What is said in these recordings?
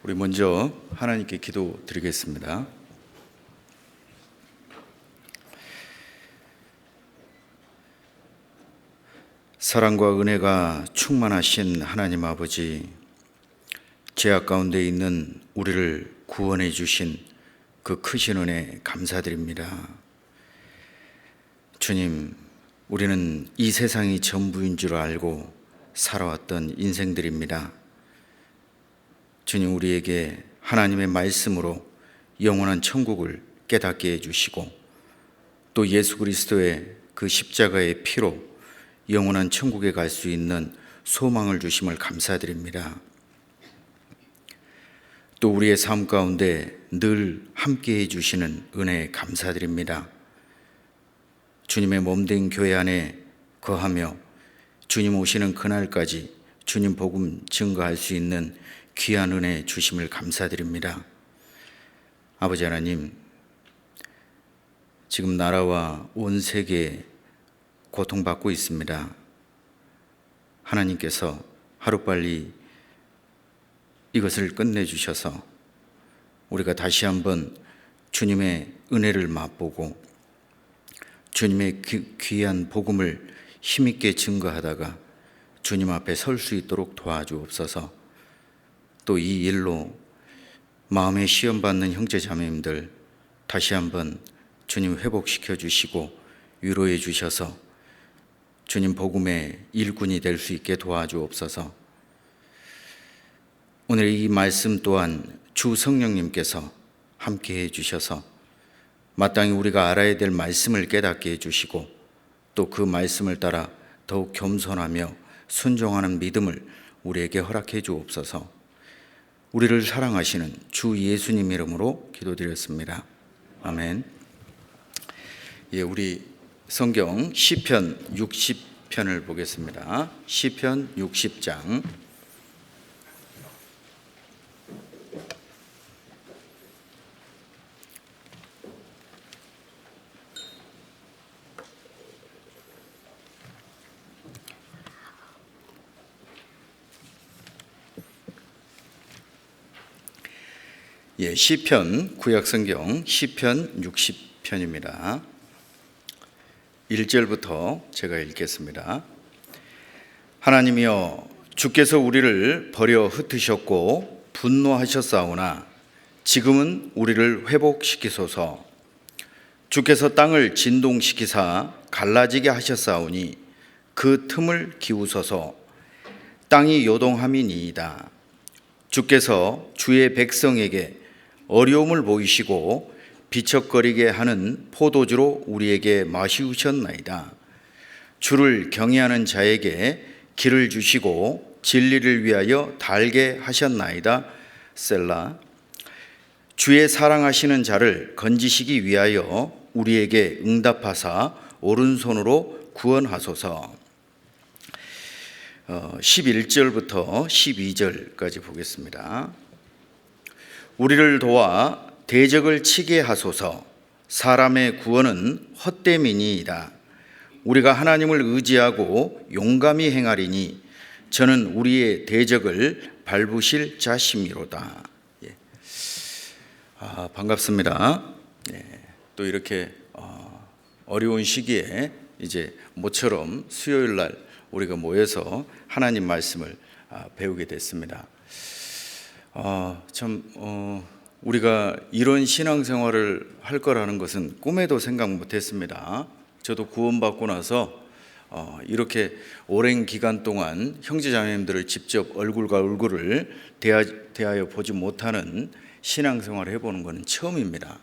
우리 먼저 하나님께 기도드리겠습니다. 사랑과 은혜가 충만하신 하나님 아버지, 죄악 가운데 있는 우리를 구원해 주신 그 크신 은혜 감사드립니다. 주님, 우리는 이 세상이 전부인 줄 알고 살아왔던 인생들입니다. 주님, 우리에게 하나님의 말씀으로 영원한 천국을 깨닫게 해주시고 또 예수 그리스도의 그 십자가의 피로 영원한 천국에 갈 수 있는 소망을 주심을 감사드립니다. 또 우리의 삶 가운데 늘 함께 해주시는 은혜 감사드립니다. 주님의 몸된 교회 안에 거하며 주님 오시는 그날까지 주님 복음 증거할 수 있는 귀한 은혜 주심을 감사드립니다. 아버지 하나님, 지금 나라와 온 세계에 고통받고 있습니다. 하나님께서 하루빨리 이것을 끝내주셔서 우리가 다시 한번 주님의 은혜를 맛보고 주님의 귀한 복음을 힘있게 증거하다가 주님 앞에 설 수 있도록 도와주옵소서. 또 이 일로 마음에 시험받는 형제 자매님들 다시 한번 주님 회복시켜 주시고 위로해 주셔서 주님 복음의 일꾼이 될 수 있게 도와주옵소서. 오늘 이 말씀 또한 주 성령님께서 함께 해 주셔서 마땅히 우리가 알아야 될 말씀을 깨닫게 해 주시고 또 그 말씀을 따라 더욱 겸손하며 순종하는 믿음을 우리에게 허락해 주옵소서. 우리를 사랑하시는 주 예수님 이름으로 기도드렸습니다. 아멘. 예, 우리 성경 시편 60편을 보겠습니다. 시편 60장. 예, 시편 구약성경 시편 60편입니다. 1절부터 제가 읽겠습니다. 하나님이여, 주께서 우리를 버려 흩으셨고 분노하셨사오나 지금은 우리를 회복시키소서. 주께서 땅을 진동시키사 갈라지게 하셨사오니 그 틈을 기우소서. 땅이 요동함이니이다. 주께서 주의 백성에게 어려움을 보이시고 비척거리게 하는 포도주로 우리에게 마시우셨나이다. 주를 경외하는 자에게 길을 주시고 진리를 위하여 달게 하셨나이다. 셀라. 주의 사랑하시는 자를 건지시기 위하여 우리에게 응답하사 오른손으로 구원하소서. 11절부터 12절까지 보겠습니다. 우리를 도와 대적을 치게 하소서. 사람의 구원은 헛됨이니이다. 우리가 하나님을 의지하고 용감히 행하리니 저는 우리의 대적을 밟으실 자심이로다. 예. 반갑습니다. 예. 또 이렇게 어려운 시기에 이제 모처럼 수요일 날 우리가 모여서 하나님 말씀을 배우게 됐습니다. 우리가 이런 신앙생활을 할 거라는 것은 꿈에도 생각 못했습니다. 저도 구원받고 나서 이렇게 오랜 기간 동안 형제자매님들을 직접 얼굴과 얼굴을 대하여 보지 못하는 신앙생활을 해보는 것은 처음입니다.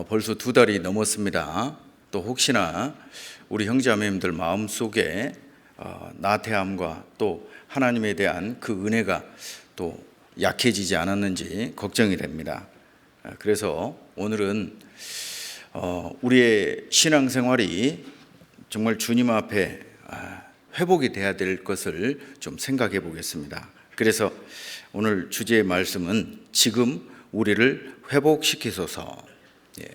벌써 2달이 넘었습니다. 또 혹시나 우리 형제자매님들 마음속에 나태함과 또 하나님에 대한 그 은혜가 또 약해지지 않았는지 걱정이 됩니다. 그래서 오늘은 우리의 신앙생활이 정말 주님 앞에 회복이 돼야 될 것을 좀 생각해 보겠습니다. 그래서 오늘 주제의 말씀은 지금 우리를 회복시키소서. 예.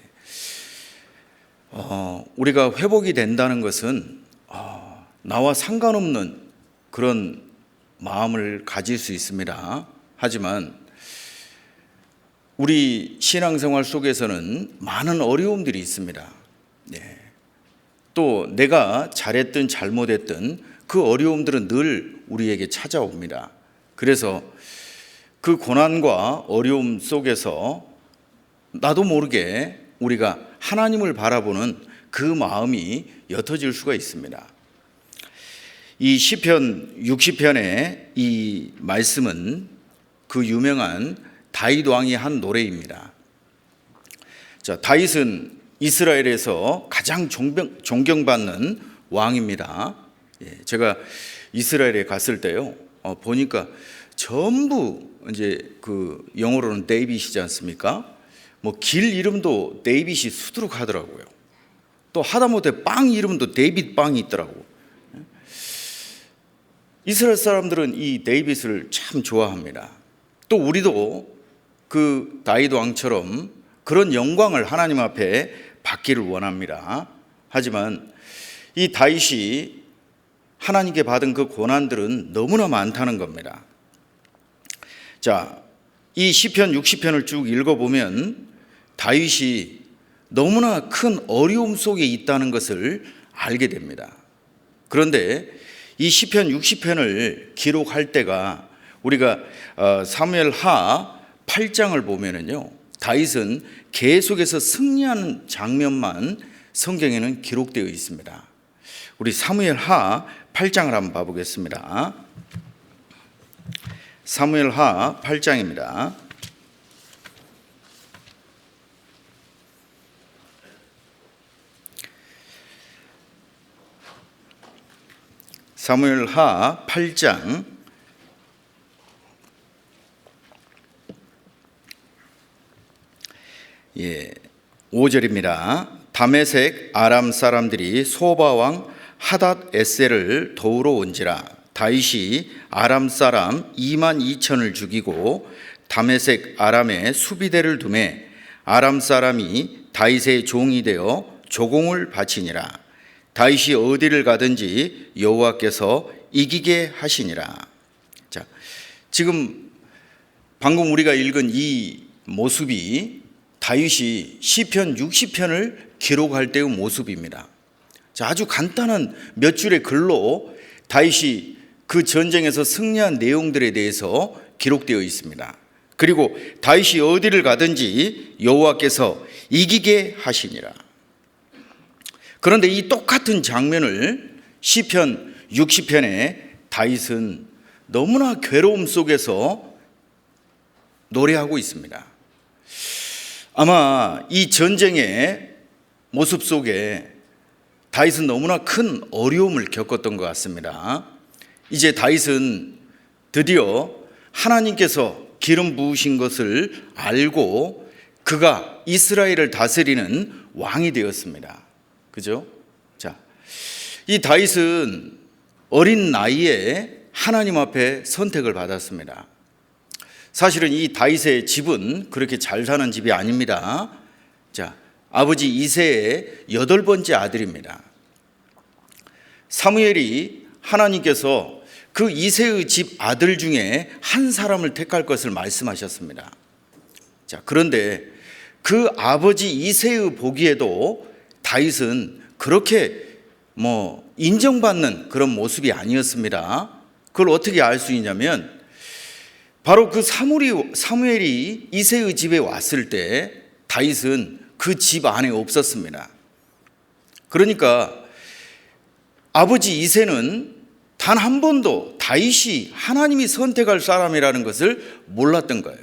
우리가 회복이 된다는 것은 나와 상관없는 그런 마음을 가질 수 있습니다. 하지만 우리 신앙생활 속에서는 많은 어려움들이 있습니다. 또 내가 잘했든 잘못했든 그 어려움들은 늘 우리에게 찾아옵니다. 그래서 그 고난과 어려움 속에서 나도 모르게 우리가 하나님을 바라보는 그 마음이 옅어질 수가 있습니다. 이 시편 60편의 이 말씀은 그 유명한 다윗 왕이 한 노래입니다. 자, 다윗은 이스라엘에서 가장 존경받는 왕입니다. 제가 이스라엘에 갔을 때요, 보니까 전부 이제 그 영어로는 데이빗이지 않습니까? 뭐 길 이름도 데이빗이 수두룩하더라고요. 또 하다못해 빵 이름도 데이빗 빵이 있더라고. 이스라엘 사람들은 이 데이빗을 참 좋아합니다. 또 우리도 그 다윗 왕처럼 그런 영광을 하나님 앞에 받기를 원합니다. 하지만 이 다윗이 하나님께 받은 그 고난들은 너무나 많다는 겁니다. 자, 이 시편 60편을 쭉 읽어보면 다윗이 너무나 큰 어려움 속에 있다는 것을 알게 됩니다. 그런데 이 시편 60편을 기록할 때가 우리가 사무엘하 8장을 보면은요, 다윗은 계속해서 승리하는 장면만 성경에는 기록되어 있습니다. 우리 사무엘하 8장을 한번 봐보겠습니다. 사무엘하 8장입니다. 사무엘하 8장 5절입니다. 다메섹 아람 사람들이 소바 왕 하닷 에셀을 도우러 온지라. 다윗이 아람 사람 2만 2천을 죽이고 다메섹 아람에 수비대를 두매 아람 사람이 다윗의 종이 되어 조공을 바치니라. 다윗이 어디를 가든지 여호와께서 이기게 하시니라. 자, 지금 방금 우리가 읽은 이 모습이 다윗이 시편 60편을 기록할 때의 모습입니다. 자, 아주 간단한 몇 줄의 글로 다윗이 그 전쟁에서 승리한 내용들에 대해서 기록되어 있습니다. 그리고 다윗이 어디를 가든지 여호와께서 이기게 하시니라. 그런데 이 똑같은 장면을 시편 60편에 다윗은 너무나 괴로움 속에서 노래하고 있습니다. 아마 이 전쟁의 모습 속에 다윗은 너무나 큰 어려움을 겪었던 것 같습니다. 이제 다윗은 드디어 하나님께서 기름 부으신 것을 알고 그가 이스라엘을 다스리는 왕이 되었습니다. 그죠? 자, 이 다윗은 어린 나이에 하나님 앞에 선택을 받았습니다. 사실은 이 다윗의 집은 그렇게 잘 사는 집이 아닙니다. 자, 아버지 이새의 8번째 아들입니다. 사무엘이 하나님께서 그 이새의 집 아들 중에 한 사람을 택할 것을 말씀하셨습니다. 자, 그런데 그 아버지 이새의 보기에도 다윗은 그렇게 인정받는 그런 모습이 아니었습니다. 그걸 어떻게 알 수 있냐면 바로 그 사무엘이 이새의 집에 왔을 때 다윗은 그 집 안에 없었습니다. 그러니까 아버지 이새는 단 한 번도 다윗이 하나님이 선택할 사람이라는 것을 몰랐던 거예요.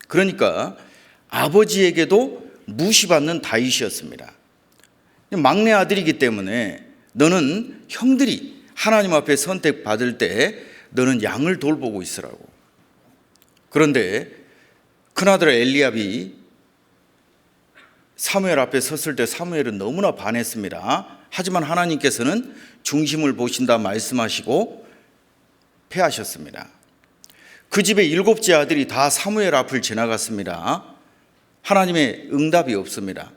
그러니까 아버지에게도 무시받는 다윗이었습니다. 막내 아들이기 때문에 너는 형들이 하나님 앞에 선택받을 때 너는 양을 돌보고 있으라고. 그런데 큰아들 엘리압이 사무엘 앞에 섰을 때 사무엘은 너무나 반했습니다. 하지만 하나님께서는 중심을 보신다 말씀하시고 패하셨습니다. 그 집의 7째 아들이 다 사무엘 앞을 지나갔습니다. 하나님의 응답이 없습니다.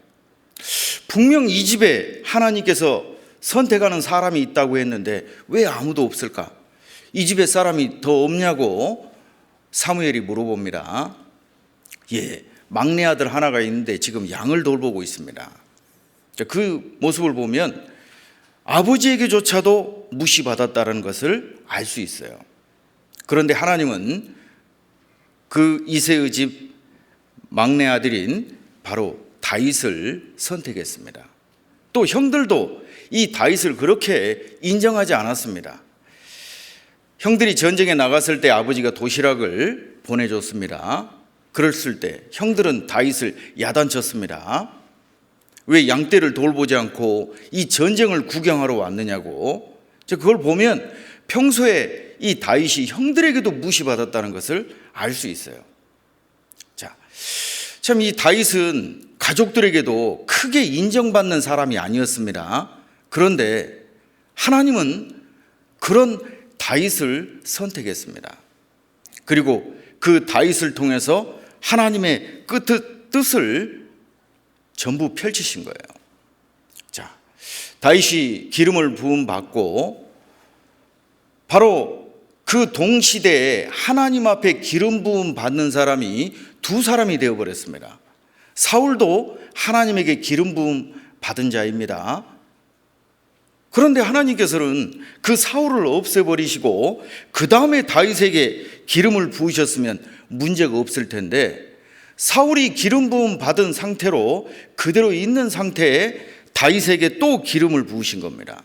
분명 이 집에 하나님께서 선택하는 사람이 있다고 했는데 왜 아무도 없을까? 이 집에 사람이 더 없냐고 사무엘이 물어봅니다. 예, 막내 아들 하나가 있는데 지금 양을 돌보고 있습니다. 그 모습을 보면 아버지에게조차도 무시받았다는 것을 알 수 있어요. 그런데 하나님은 그 이새의 집 막내 아들인 바로 다윗을 선택했습니다. 또 형들도 이 다윗을 그렇게 인정하지 않았습니다. 형들이 전쟁에 나갔을 때 아버지가 도시락을 보내줬습니다. 그랬을 때 형들은 다윗을 야단쳤습니다. 왜 양떼를 돌보지 않고 이 전쟁을 구경하러 왔느냐고. 그걸 보면 평소에 이 다윗이 형들에게도 무시받았다는 것을 알 수 있어요. 자, 참 이 다윗은 가족들에게도 크게 인정받는 사람이 아니었습니다. 그런데 하나님은 그런 다윗을 선택했습니다. 그리고 그 다윗을 통해서 하나님의 뜻을 전부 펼치신 거예요. 자, 다윗이 기름을 부음 받고 바로 그 동시대에 하나님 앞에 기름 부음 받는 사람이 두 사람이 되어버렸습니다. 사울도 하나님에게 기름 부음 받은 자입니다. 그런데 하나님께서는 그 사울을 없애버리시고 그 다음에 다윗에게 기름을 부으셨으면 문제가 없을 텐데, 사울이 기름 부음 받은 상태로 그대로 있는 상태에 다윗에게 또 기름을 부으신 겁니다.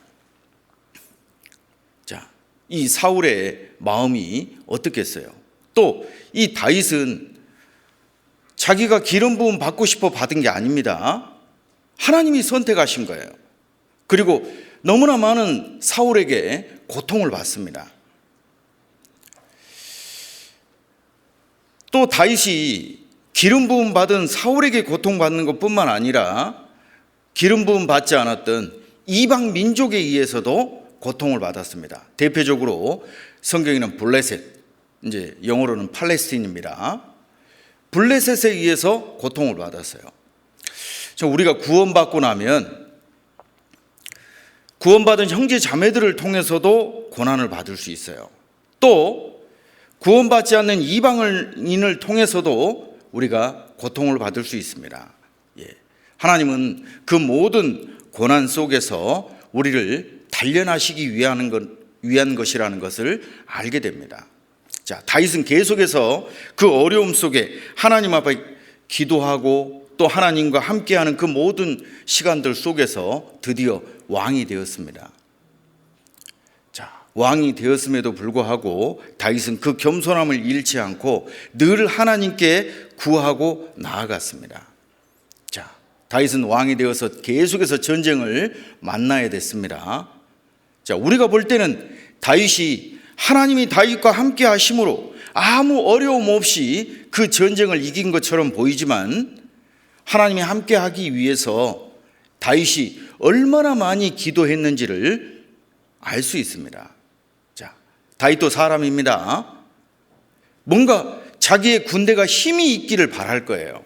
자, 이 사울의 마음이 어떻겠어요? 또 이 다윗은 자기가 기름 부음 받고 싶어 받은 게 아닙니다. 하나님이 선택하신 거예요. 그리고 너무나 많은 사울에게 고통을 받습니다. 또 다윗이 기름 부음 받은 사울에게 고통받는 것뿐만 아니라 기름 부음 받지 않았던 이방 민족에 의해서도 고통을 받았습니다. 대표적으로 성경에는 블레셋, 이제 영어로는 팔레스틴입니다. 블레셋에 의해서 고통을 받았어요. 우리가 구원받고 나면 구원받은 형제 자매들을 통해서도 고난을 받을 수 있어요. 또 구원받지 않는 이방인을 통해서도 우리가 고통을 받을 수 있습니다. 하나님은 그 모든 고난 속에서 우리를 단련하시기 위한 것이라는 것을 알게 됩니다. 자, 다윗은 계속해서 그 어려움 속에 하나님 앞에 기도하고 또 하나님과 함께하는 그 모든 시간들 속에서 드디어 왕이 되었습니다. 자, 왕이 되었음에도 불구하고 다윗은 그 겸손함을 잃지 않고 늘 하나님께 구하고 나아갔습니다. 자, 다윗은 왕이 되어서 계속해서 전쟁을 만나야 됐습니다. 자, 우리가 볼 때는 다윗이 하나님이 다윗과 함께 하심으로 아무 어려움 없이 그 전쟁을 이긴 것처럼 보이지만, 하나님이 함께 하기 위해서 다윗이 얼마나 많이 기도했는지를 알 수 있습니다. 자, 다윗도 사람입니다. 뭔가 자기의 군대가 힘이 있기를 바랄 거예요.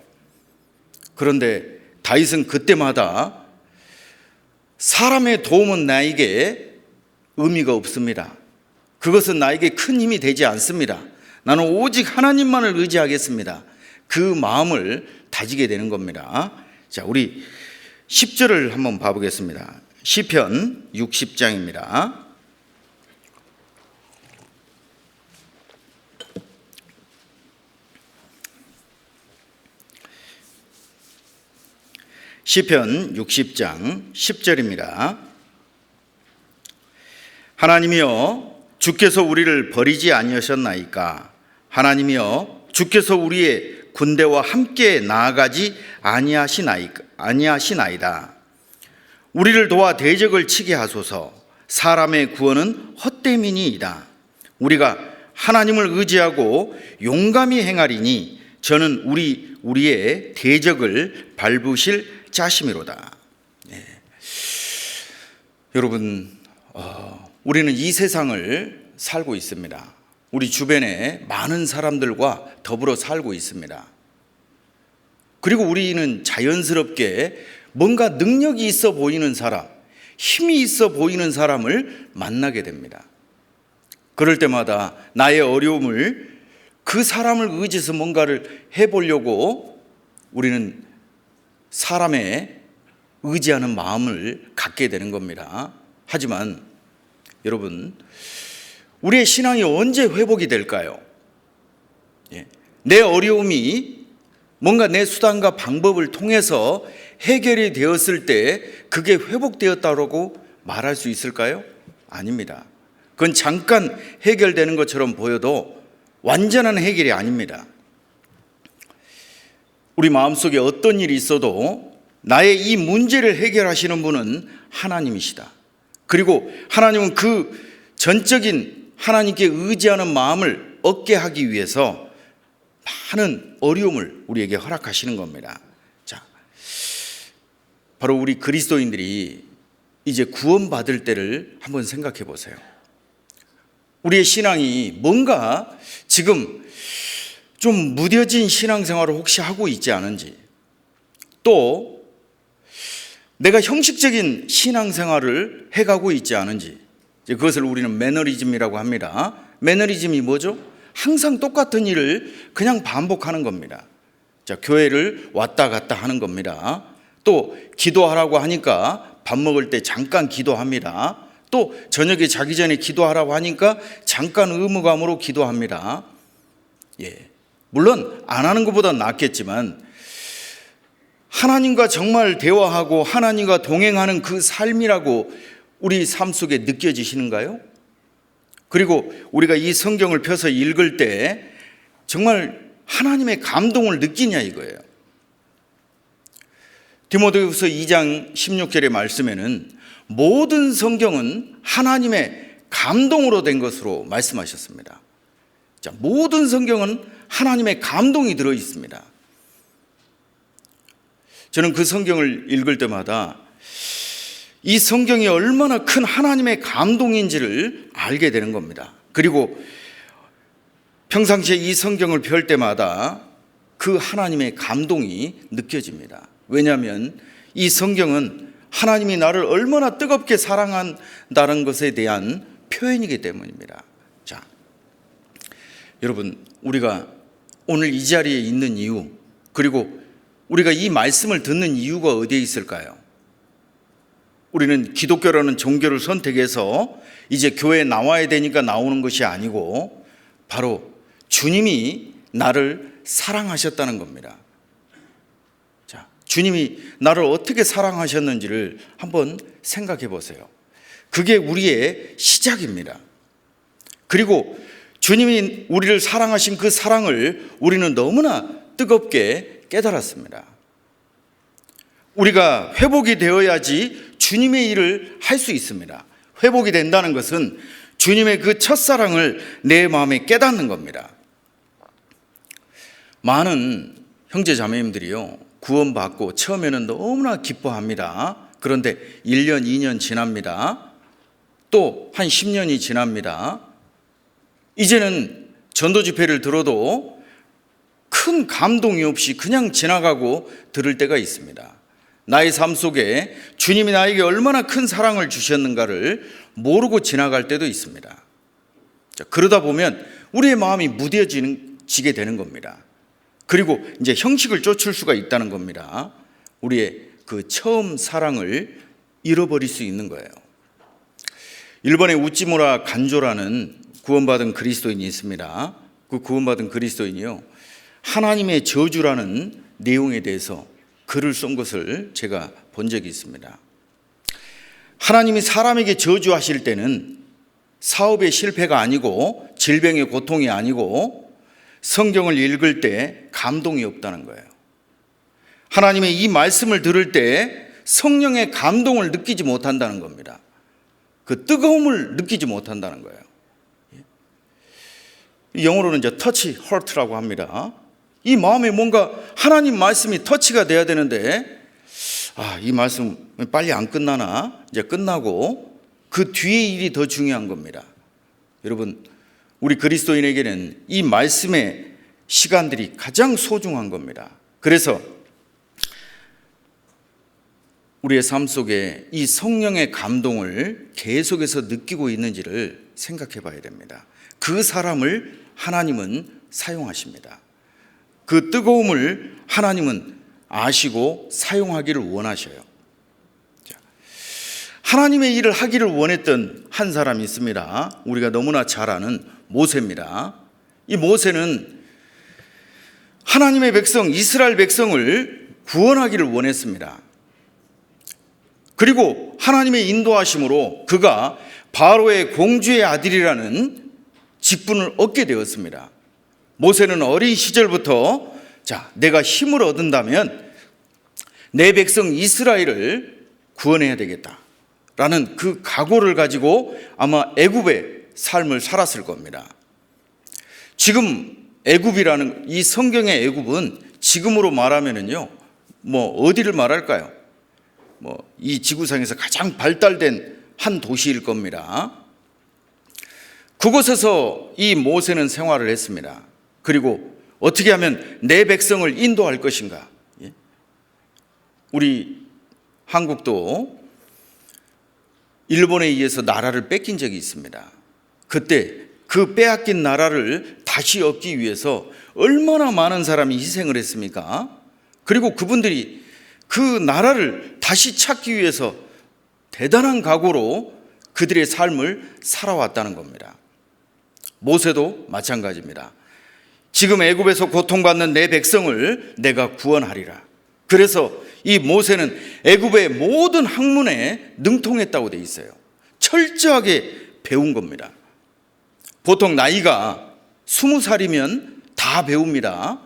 그런데 다윗은 그때마다 사람의 도움은 나에게 의미가 없습니다. 그것은 나에게 큰 힘이 되지 않습니다. 나는 오직 하나님만을 의지하겠습니다. 그 마음을 다지게 되는 겁니다. 자, 우리 10절을 한번 봐보겠습니다. 시편 60장입니다. 시편 60장 10절입니다. 하나님이여, 주께서 우리를 버리지 아니하셨나이까? 하나님이여, 주께서 우리의 군대와 함께 나아가지 아니하시나이다. 우리를 도와 대적을 치게 하소서. 사람의 구원은 헛됨이니이다. 우리가 하나님을 의지하고 용감히 행하리니 저는 우리의 대적을 밟으실 자심이로다. 네. 여러분, 우리는 이 세상을 살고 있습니다. 우리 주변에 많은 사람들과 더불어 살고 있습니다. 그리고 우리는 자연스럽게 뭔가 능력이 있어 보이는 사람, 힘이 있어 보이는 사람을 만나게 됩니다. 그럴 때마다 나의 어려움을 그 사람을 의지해서 뭔가를 해보려고 우리는 사람의 의지하는 마음을 갖게 되는 겁니다. 하지만 여러분, 우리의 신앙이 언제 회복이 될까요? 내 어려움이 뭔가 내 수단과 방법을 통해서 해결이 되었을 때 그게 회복되었다고 말할 수 있을까요? 아닙니다. 그건 잠깐 해결되는 것처럼 보여도 완전한 해결이 아닙니다. 우리 마음속에 어떤 일이 있어도 나의 이 문제를 해결하시는 분은 하나님이시다. 그리고 하나님은 그 전적인 하나님께 의지하는 마음을 얻게 하기 위해서 많은 어려움을 우리에게 허락하시는 겁니다. 자, 바로 우리 그리스도인들이 이제 구원받을 때를 한번 생각해 보세요. 우리의 신앙이 뭔가 지금 좀 무뎌진 신앙생활을 혹시 하고 있지 않은지, 또 내가 형식적인 신앙생활을 해가고 있지 않은지, 그것을 우리는 매너리즘이라고 합니다. 매너리즘이 뭐죠? 항상 똑같은 일을 그냥 반복하는 겁니다. 자, 교회를 왔다 갔다 하는 겁니다. 또 기도하라고 하니까 밥 먹을 때 잠깐 기도합니다. 또 저녁에 자기 전에 기도하라고 하니까 잠깐 의무감으로 기도합니다. 물론 안 하는 것보다 낫겠지만 하나님과 정말 대화하고 하나님과 동행하는 그 삶이라고 우리 삶 속에 느껴지시는가요? 그리고 우리가 이 성경을 펴서 읽을 때 정말 하나님의 감동을 느끼냐 이거예요. 디모데후서 2장 16절의 말씀에는 모든 성경은 하나님의 감동으로 된 것으로 말씀하셨습니다. 자, 모든 성경은 하나님의 감동이 들어 있습니다. 저는 그 성경을 읽을 때마다 이 성경이 얼마나 큰 하나님의 감동인지를 알게 되는 겁니다. 그리고 평상시에 이 성경을 펼 때마다 그 하나님의 감동이 느껴집니다. 왜냐하면 이 성경은 하나님이 나를 얼마나 뜨겁게 사랑한다는 것에 대한 표현이기 때문입니다. 자, 여러분, 우리가 오늘 이 자리에 있는 이유, 그리고 우리가 이 말씀을 듣는 이유가 어디에 있을까요? 우리는 기독교라는 종교를 선택해서 이제 교회에 나와야 되니까 나오는 것이 아니고 바로 주님이 나를 사랑하셨다는 겁니다. 자, 주님이 나를 어떻게 사랑하셨는지를 한번 생각해 보세요. 그게 우리의 시작입니다. 그리고 주님이 우리를 사랑하신 그 사랑을 우리는 너무나 뜨겁게 깨달았습니다. 우리가 회복이 되어야지 주님의 일을 할 수 있습니다. 회복이 된다는 것은 주님의 그 첫사랑을 내 마음에 깨닫는 겁니다. 많은 형제 자매님들이요, 구원받고 처음에는 너무나 기뻐합니다. 그런데 1년, 2년 지납니다. 또 한 10년이 지납니다. 이제는 전도 집회를 들어도 큰 감동이 없이 그냥 지나가고 들을 때가 있습니다. 나의 삶 속에 주님이 나에게 얼마나 큰 사랑을 주셨는가를 모르고 지나갈 때도 있습니다. 자, 그러다 보면 우리의 마음이 무뎌지게 되는 겁니다. 그리고 이제 형식을 쫓을 수가 있다는 겁니다. 우리의 그 처음 사랑을 잃어버릴 수 있는 거예요. 일본의 우찌무라 간조라는 구원받은 그리스도인이 있습니다. 그 구원받은 그리스도인이요, 하나님의 저주라는 내용에 대해서 글을 쓴 것을 제가 본 적이 있습니다. 하나님이 사람에게 저주하실 때는 사업의 실패가 아니고 질병의 고통이 아니고 성경을 읽을 때 감동이 없다는 거예요. 하나님의 이 말씀을 들을 때 성령의 감동을 느끼지 못한다는 겁니다. 그 뜨거움을 느끼지 못한다는 거예요. 영어로는 이제 터치 허트라고 합니다. 이 마음에 뭔가 하나님 말씀이 터치가 돼야 되는데, 이 말씀 빨리 안 끝나나? 이제 끝나고 그 뒤의 일이 더 중요한 겁니다. 여러분, 우리 그리스도인에게는 이 말씀의 시간들이 가장 소중한 겁니다. 그래서 우리의 삶 속에 이 성령의 감동을 계속해서 느끼고 있는지를 생각해 봐야 됩니다. 그 사람을 하나님은 사용하십니다. 그 뜨거움을 하나님은 아시고 사용하기를 원하셔요. 하나님의 일을 하기를 원했던 한 사람이 있습니다. 우리가 너무나 잘 아는 모세입니다. 이 모세는 하나님의 백성, 이스라엘 백성을 구원하기를 원했습니다. 그리고 하나님의 인도하심으로 그가 바로의 공주의 아들이라는 직분을 얻게 되었습니다. 모세는 어린 시절부터 내가 힘을 얻는다면 내 백성 이스라엘을 구원해야 되겠다라는 그 각오를 가지고 아마 애굽의 삶을 살았을 겁니다. 지금 애굽이라는 이 성경의 애굽은 지금으로 말하면은요, 어디를 말할까요? 이 지구상에서 가장 발달된 한 도시일 겁니다. 그곳에서 이 모세는 생활을 했습니다. 그리고 어떻게 하면 내 백성을 인도할 것인가? 우리 한국도 일본에 의해서 나라를 뺏긴 적이 있습니다. 그때 그 빼앗긴 나라를 다시 얻기 위해서 얼마나 많은 사람이 희생을 했습니까? 그리고 그분들이 그 나라를 다시 찾기 위해서 대단한 각오로 그들의 삶을 살아왔다는 겁니다. 모세도 마찬가지입니다. 지금 애굽에서 고통받는 내 백성을 내가 구원하리라. 그래서 이 모세는 애굽의 모든 학문에 능통했다고 돼 있어요. 철저하게 배운 겁니다. 보통 나이가 20살이면 다 배웁니다.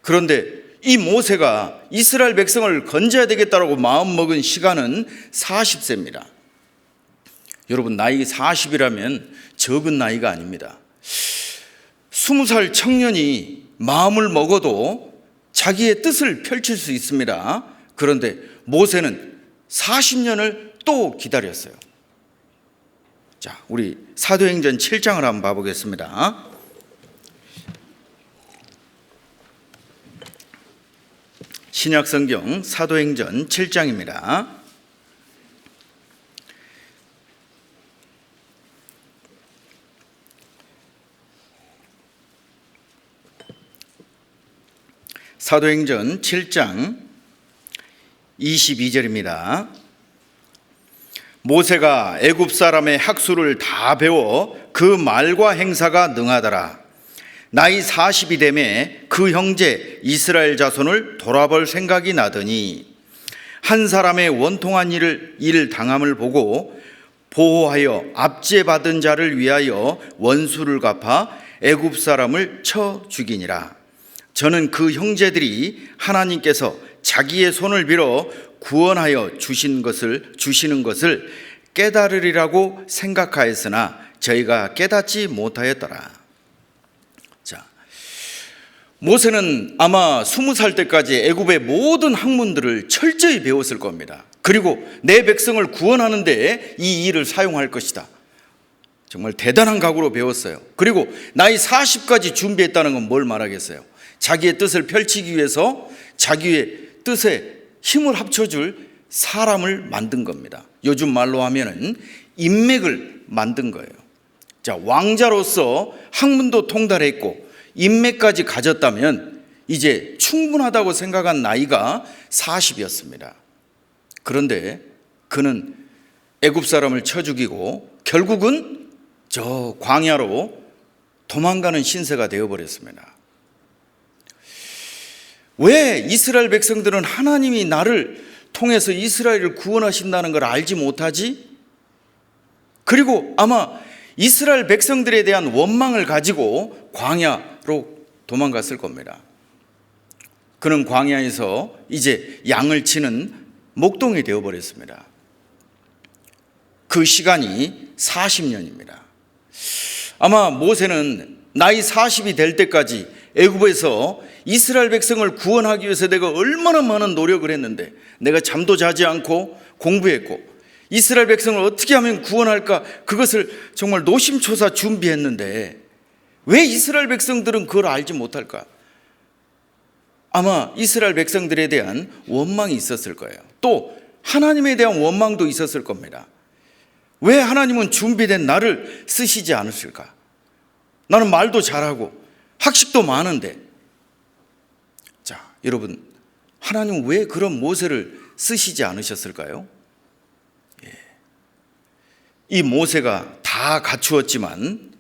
그런데 이 모세가 이스라엘 백성을 건져야 되겠다고 마음먹은 시간은 40세입니다. 여러분, 나이 40이라면 적은 나이가 아닙니다. 20살 청년이 마음을 먹어도 자기의 뜻을 펼칠 수 있습니다. 그런데 모세는 40년을 또 기다렸어요. 우리 사도행전 7장을 한번 봐보겠습니다. 신약성경 사도행전 7장입니다. 사도행전 7장 22절입니다. 모세가 애굽 사람의 학수를 다 배워 그 말과 행사가 능하더라. 나이 40이 되매 그 형제 이스라엘 자손을 돌아볼 생각이 나더니 한 사람의 원통한 일을 당함을 보고 보호하여 압제받은 자를 위하여 원수를 갚아 애굽 사람을 쳐 죽이니라. 저는 그 형제들이 하나님께서 자기의 손을 빌어 구원하여 주시는 것을 깨달으리라고 생각하였으나 저희가 깨닫지 못하였더라. 모세는 아마 20살 때까지 애굽의 모든 학문들을 철저히 배웠을 겁니다. 그리고 내 백성을 구원하는데 이 일을 사용할 것이다. 정말 대단한 각오로 배웠어요. 그리고 나이 40까지 준비했다는 건 뭘 말하겠어요? 자기의 뜻을 펼치기 위해서 자기의 뜻에 힘을 합쳐줄 사람을 만든 겁니다. 요즘 말로 하면은 인맥을 만든 거예요. 왕자로서 학문도 통달했고 인맥까지 가졌다면 이제 충분하다고 생각한 나이가 40이었습니다. 그런데 그는 애굽 사람을 쳐 죽이고 결국은 저 광야로 도망가는 신세가 되어버렸습니다. 왜 이스라엘 백성들은 하나님이 나를 통해서 이스라엘을 구원하신다는 걸 알지 못하지? 그리고 아마 이스라엘 백성들에 대한 원망을 가지고 광야로 도망갔을 겁니다. 그는 광야에서 이제 양을 치는 목동이 되어버렸습니다. 그 시간이 40년입니다. 아마 모세는 나이 40이 될 때까지 애굽에서 이스라엘 백성을 구원하기 위해서 내가 얼마나 많은 노력을 했는데, 내가 잠도 자지 않고 공부했고 이스라엘 백성을 어떻게 하면 구원할까, 그것을 정말 노심초사 준비했는데 왜 이스라엘 백성들은 그걸 알지 못할까? 아마 이스라엘 백성들에 대한 원망이 있었을 거예요. 또 하나님에 대한 원망도 있었을 겁니다. 왜 하나님은 준비된 나를 쓰시지 않으실까? 나는 말도 잘하고 학식도 많은데. 자, 여러분, 하나님은 왜 그런 모세를 쓰시지 않으셨을까요? 이 모세가 다 갖추었지만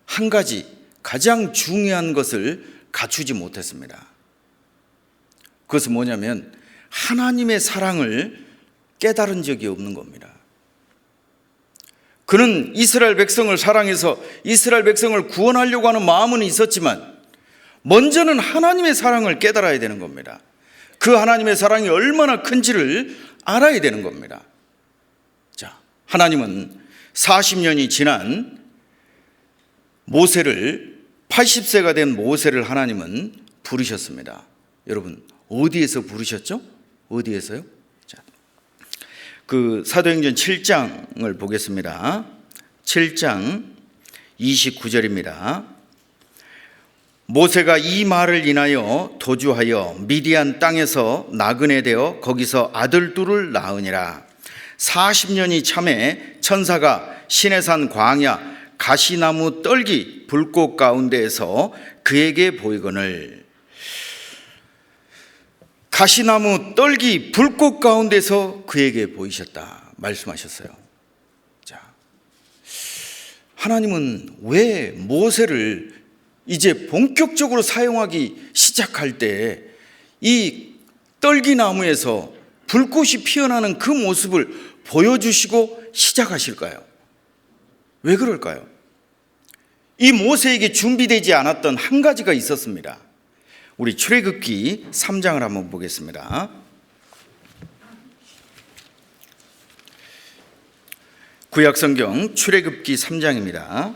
한 가지 가장 중요한 것을 갖추지 못했습니다. 그것은 뭐냐면 하나님의 사랑을 깨달은 적이 없는 겁니다. 그는 이스라엘 백성을 사랑해서 이스라엘 백성을 구원하려고 하는 마음은 있었지만 먼저는 하나님의 사랑을 깨달아야 되는 겁니다. 그 하나님의 사랑이 얼마나 큰지를 알아야 되는 겁니다. 자, 하나님은 40년이 지난 모세를, 80세가 된 모세를 하나님은 부르셨습니다. 여러분, 어디에서 부르셨죠? 어디에서요? 자, 그 사도행전 7장을 보겠습니다. 7장 29절입니다. 모세가 이 말을 인하여 도주하여 미디안 땅에서 나그네 되어 거기서 아들 둘을 낳으니라. 40년이 참에 천사가 시내산 광야 가시나무 떨기 불꽃 가운데에서 그에게 보이거늘. 가시나무 떨기 불꽃 가운데서 그에게 보이셨다 말씀하셨어요. 자, 하나님은 왜 모세를 이제 본격적으로 사용하기 시작할 때 이 떨기나무에서 불꽃이 피어나는 그 모습을 보여주시고 시작하실까요? 왜 그럴까요? 이 모세에게 준비되지 않았던 한 가지가 있었습니다. 우리 출애굽기 3장을 한번 보겠습니다. 구약성경 출애굽기 3장입니다.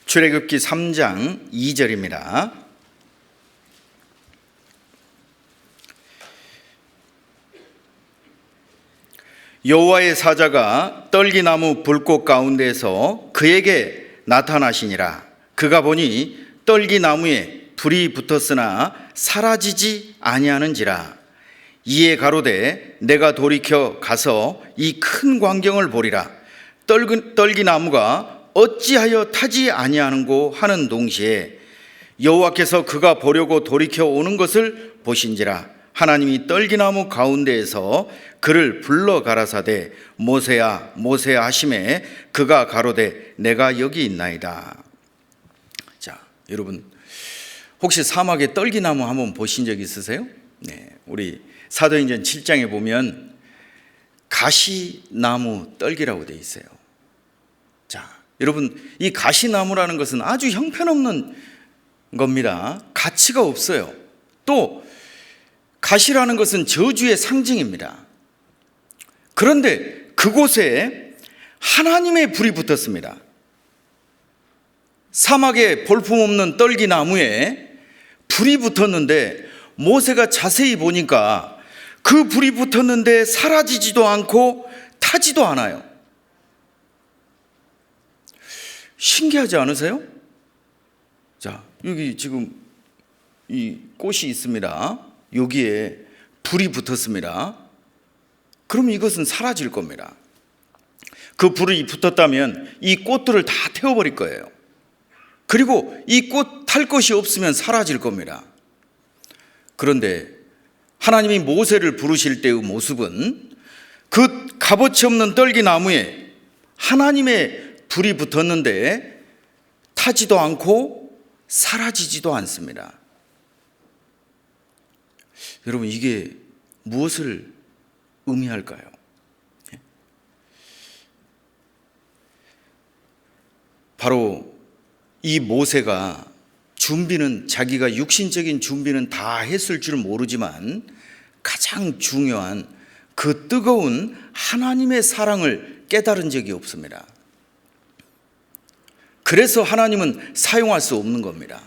출애굽기 3장 2절입니다. 여호와의 사자가 떨기나무 불꽃 가운데에서 그에게 나타나시니라. 그가 보니 떨기나무에 불이 붙었으나 사라지지 아니하는지라. 이에 가로되 내가 돌이켜 가서 이 큰 광경을 보리라. 떨기나무가 어찌하여 타지 아니하는고 하는 동시에 여호와께서 그가 보려고 돌이켜 오는 것을 보신지라. 하나님이 떨기나무 가운데에서 그를 불러 가라사대 모세야 모세야 하시매 그가 가로되 내가 여기 있나이다. 자, 여러분, 혹시 사막에 떨기나무 한번 보신 적 있으세요? 네, 우리 사도행전 7장에 보면 가시나무 떨기라고 되어 있어요. 자, 여러분, 이 가시나무라는 것은 아주 형편없는 겁니다. 가치가 없어요. 또 가시라는 것은 저주의 상징입니다. 그런데 그곳에 하나님의 불이 붙었습니다. 사막에 볼품없는 떨기나무에 불이 붙었는데 모세가 자세히 보니까 그 불이 붙었는데 사라지지도 않고 타지도 않아요. 신기하지 않으세요? 자, 여기 지금 이 꽃이 있습니다. 여기에 불이 붙었습니다. 그럼 이것은 사라질 겁니다. 그 불이 붙었다면 이 꽃들을 다 태워버릴 거예요. 그리고 이 꽃 탈 것이 없으면 사라질 겁니다. 그런데 하나님이 모세를 부르실 때의 모습은 그 값어치 없는 떨기나무에 하나님의 불이 붙었는데 타지도 않고 사라지지도 않습니다. 여러분, 이게 무엇을 의미할까요? 바로 이 모세가 자기가 육신적인 준비는 다 했을 줄 모르지만 가장 중요한 그 뜨거운 하나님의 사랑을 깨달은 적이 없습니다. 그래서 하나님은 사용할 수 없는 겁니다.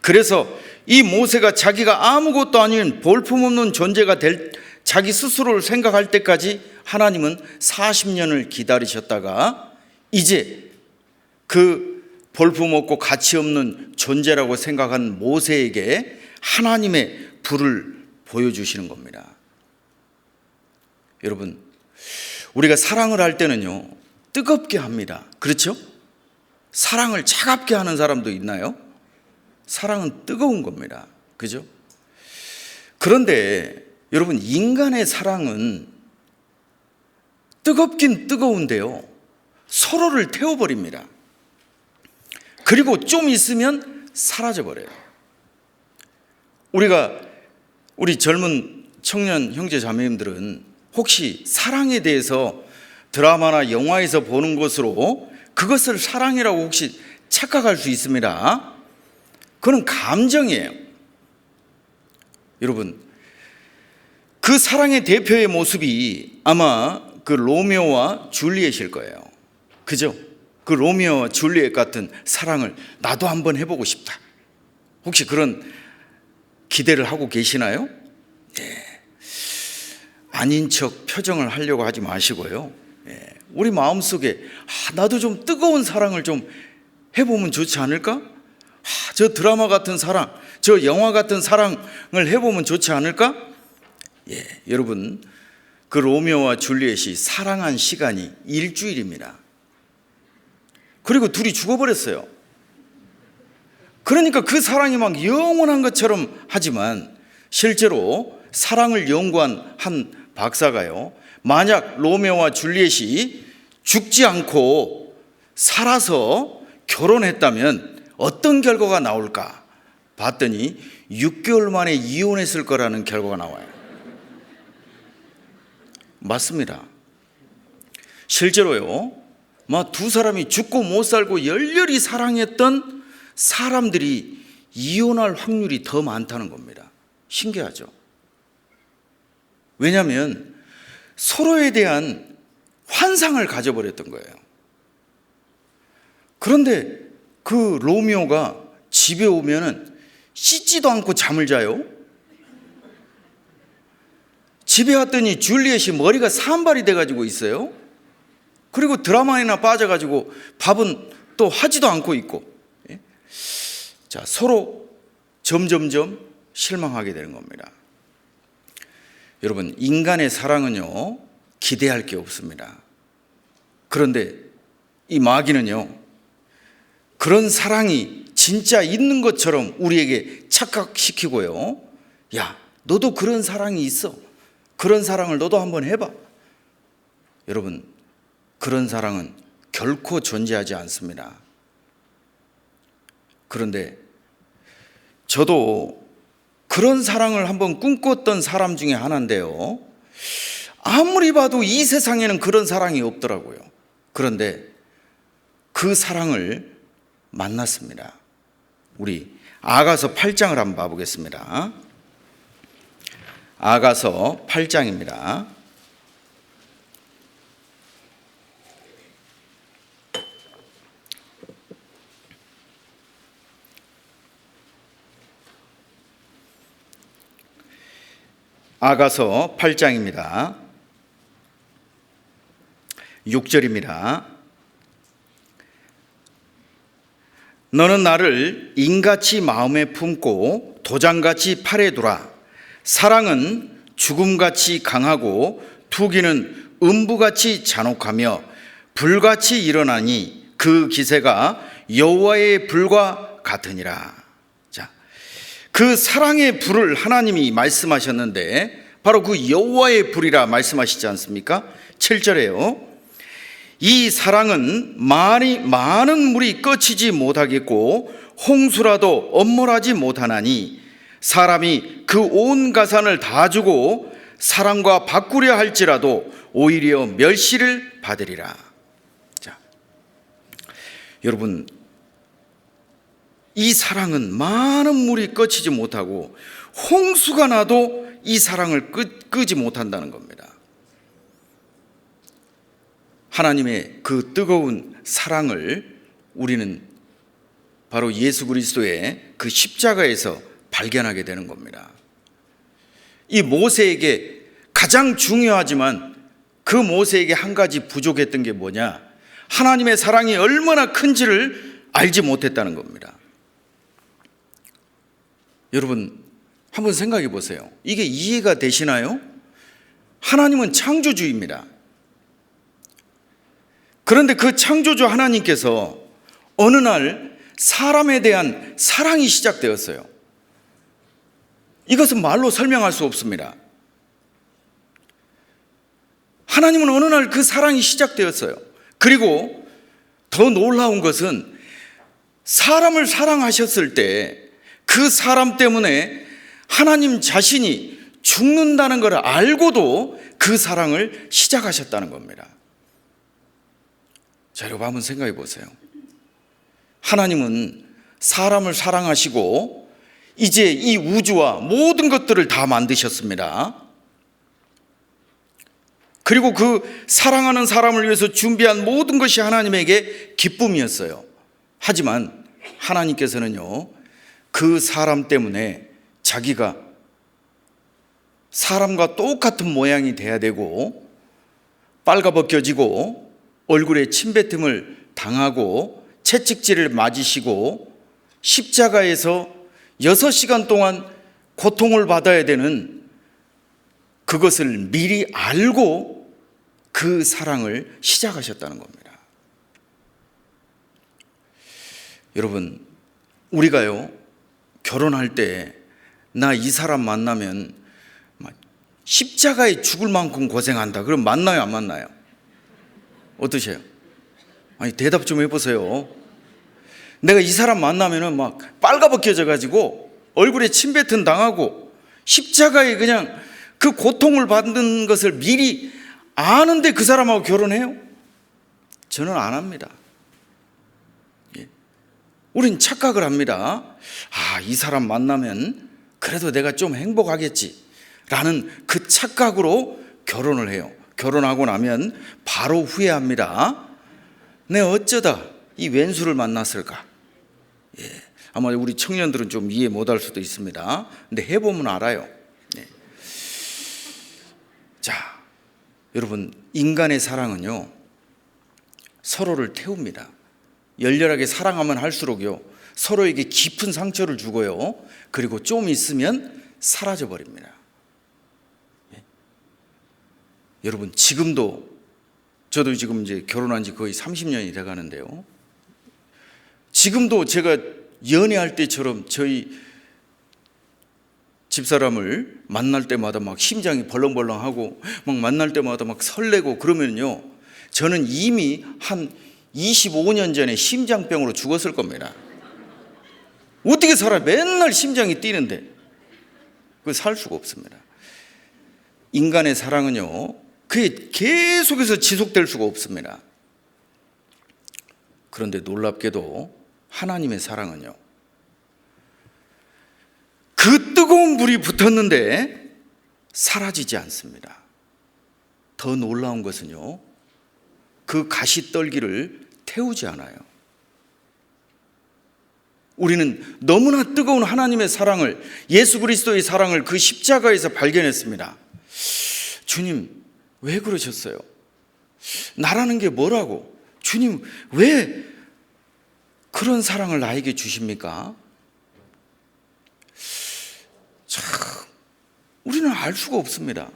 그래서 이 모세가 자기가 아무것도 아닌 볼품없는 존재가 될 자기 스스로를 생각할 때까지 하나님은 40년을 기다리셨다가 이제 그 볼품없고 가치없는 존재라고 생각한 모세에게 하나님의 불을 보여주시는 겁니다. 여러분, 우리가 사랑을 할 때는요, 뜨겁게 합니다. 그렇죠? 사랑을 차갑게 하는 사람도 있나요? 사랑은 뜨거운 겁니다. 그죠? 그런데 여러분, 인간의 사랑은 뜨겁긴 뜨거운데요, 서로를 태워버립니다. 그리고 좀 있으면 사라져버려요. 우리 젊은 청년 형제 자매님들은 혹시 사랑에 대해서 드라마나 영화에서 보는 것으로 그것을 사랑이라고 혹시 착각할 수 있습니다. 그건 감정이에요. 여러분, 그 사랑의 대표의 모습이 아마 그 로미오와 줄리엣일 거예요. 그죠? 그 로미오와 줄리엣 같은 사랑을 나도 한번 해보고 싶다. 혹시 그런 기대를 하고 계시나요? 네. 아닌 척 표정을 하려고 하지 마시고요. 네. 우리 마음속에 나도 좀 뜨거운 사랑을 좀 해보면 좋지 않을까? 저 드라마 같은 사랑, 저 영화 같은 사랑을 해보면 좋지 않을까? 예, 여러분, 그 로미오와 줄리엣이 사랑한 시간이 일주일입니다. 그리고 둘이 죽어버렸어요. 그러니까 그 사랑이 막 영원한 것처럼 하지만 실제로 사랑을 연구한 한 박사가요, 만약 로미오와 줄리엣이 죽지 않고 살아서 결혼했다면 어떤 결과가 나올까 봤더니 6개월 만에 이혼했을 거라는 결과가 나와요. 맞습니다. 실제로요, 막 두 사람이 죽고 못 살고 열렬히 사랑했던 사람들이 이혼할 확률이 더 많다는 겁니다. 신기하죠? 왜냐하면 서로에 대한 환상을 가져버렸던 거예요. 그런데 그 로미오가 집에 오면은 씻지도 않고 잠을 자요. 집에 왔더니 줄리엣이 머리가 산발이 돼가지고 있어요. 그리고 드라마에나 빠져가지고 밥은 또 하지도 않고 있고. 자, 서로 점점점 실망하게 되는 겁니다. 여러분, 인간의 사랑은요, 기대할 게 없습니다. 그런데 이 마귀는요, 그런 사랑이 진짜 있는 것처럼 우리에게 착각시키고요, 야, 너도 그런 사랑이 있어. 그런 사랑을 너도 한번 해봐. 여러분, 그런 사랑은 결코 존재하지 않습니다. 그런데 저도 그런 사랑을 한번 꿈꿨던 사람 중에 하나인데요, 아무리 봐도 이 세상에는 그런 사랑이 없더라고요. 그런데 그 사랑을 만났습니다. 우리 아가서 8장을 한번 봐보겠습니다. 아가서 8장입니다. 아가서 8장입니다. 6절입니다. 너는 나를 인같이 마음에 품고 도장같이 팔에 두라. 사랑은 죽음같이 강하고 투기는 음부같이 잔혹하며 불같이 일어나니 그 기세가 여호와의 불과 같으니라. 자, 그 사랑의 불을 하나님이 말씀하셨는데 바로 그 여호와의 불이라 말씀하시지 않습니까? 7절에요. 이 사랑은 많은 물이 끄치지 못하겠고 홍수라도 엄몰하지 못하나니 사람이 그 온 가산을 다 주고 사랑과 바꾸려 할지라도 오히려 멸시를 받으리라. 자, 여러분, 이 사랑은 많은 물이 끄치지 못하고 홍수가 나도 이 사랑을 끄지 못한다는 겁니다. 하나님의 그 뜨거운 사랑을 우리는 바로 예수 그리스도의 그 십자가에서 발견하게 되는 겁니다. 이 모세에게 가장 중요하지만 그 모세에게 한 가지 부족했던 게 뭐냐? 하나님의 사랑이 얼마나 큰지를 알지 못했다는 겁니다. 여러분, 한번 생각해 보세요. 이게 이해가 되시나요? 하나님은 창조주입니다. 그런데 그 창조주 하나님께서 어느 날 사람에 대한 사랑이 시작되었어요. 이것은 말로 설명할 수 없습니다. 하나님은 어느 날 그 사랑이 시작되었어요. 그리고 더 놀라운 것은 사람을 사랑하셨을 때 그 사람 때문에 하나님 자신이 죽는다는 것을 알고도 그 사랑을 시작하셨다는 겁니다. 자, 여러분 한번 생각해 보세요. 하나님은 사람을 사랑하시고 이제 이 우주와 모든 것들을 다 만드셨습니다. 그리고 그 사랑하는 사람을 위해서 준비한 모든 것이 하나님에게 기쁨이었어요. 하지만 하나님께서는요, 그 사람 때문에 자기가 사람과 똑같은 모양이 돼야 되고 빨가벗겨지고 얼굴에 침뱉음을 당하고 채찍질을 맞으시고 십자가에서 6시간 동안 고통을 받아야 되는 그것을 미리 알고 그 사랑을 시작하셨다는 겁니다. 여러분, 우리가요 결혼할 때 나 이 사람 만나면 십자가에 죽을 만큼 고생한다. 그럼 만나요, 안 만나요? 어떠세요? 아니, 대답 좀 해보세요. 내가 이 사람 만나면은 막 빨가벗겨져 가지고 얼굴에 침뱉음 당하고 십자가에 그냥 그 고통을 받는 것을 미리 아는데 그 사람하고 결혼해요? 저는 안 합니다. 우린 착각을 합니다. 아, 이 사람 만나면 그래도 내가 좀 행복하겠지 라는 그 착각으로 결혼을 해요. 결혼하고 나면 바로 후회합니다. 내가 어쩌다 이 왼수를 만났을까? 아마 우리 청년들은 좀 이해 못할 수도 있습니다. 근데 해보면 알아요. 자, 여러분, 인간의 사랑은요 서로를 태웁니다. 열렬하게 사랑하면 할수록요 서로에게 깊은 상처를 주고요, 그리고 좀 있으면 사라져 버립니다. 여러분, 지금도 저도 지금 이제 결혼한 지 거의 30년이 돼 가는데요, 지금도 제가 연애할 때처럼 저희 집사람을 만날 때마다 막 심장이 벌렁벌렁하고 막 만날 때마다 막 설레고 그러면요, 저는 이미 한 25년 전에 심장병으로 죽었을 겁니다. 어떻게 살아? 맨날 심장이 뛰는데. 그거 살 수가 없습니다. 인간의 사랑은요 그게 계속해서 지속될 수가 없습니다. 그런데 놀랍게도 하나님의 사랑은요, 그 뜨거운 불이 붙었는데 사라지지 않습니다. 더 놀라운 것은요, 그 가시떨기를 태우지 않아요. 우리는 너무나 뜨거운 하나님의 사랑을, 예수 그리스도의 사랑을 그 십자가에서 발견했습니다. 주님, 왜 그러셨어요? 나라는 게 뭐라고? 주님, 왜 그런 사랑을 나에게 주십니까? 참, 우리는 알 수가 없습니다.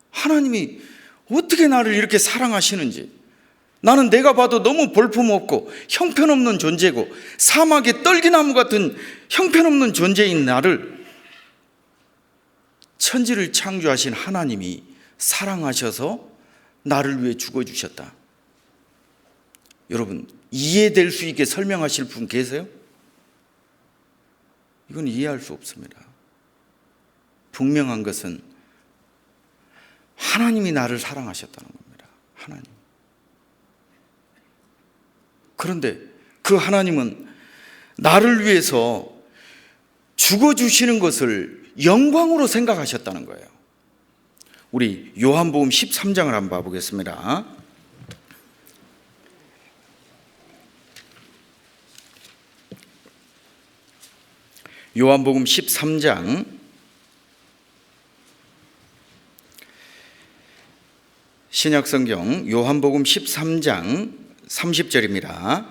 하나님이 어떻게 나를 이렇게 사랑하시는지. 나는 내가 봐도 너무 볼품없고 형편없는 존재고 사막의 떨기나무 같은 형편없는 존재인 나를 천지를 창조하신 하나님이 사랑하셔서 나를 위해 죽어주셨다. 여러분, 이해될 수 있게 설명하실 분 계세요? 이건 이해할 수 없습니다. 분명한 것은 하나님이 나를 사랑하셨다는 겁니다. 하나님. 그런데 그 하나님은 나를 위해서 죽어주시는 것을 영광으로 생각하셨다는 거예요. 우리 요한복음 13장을 한번 봐보겠습니다. 요한복음 13장 신약성경 요한복음 13장 30절입니다.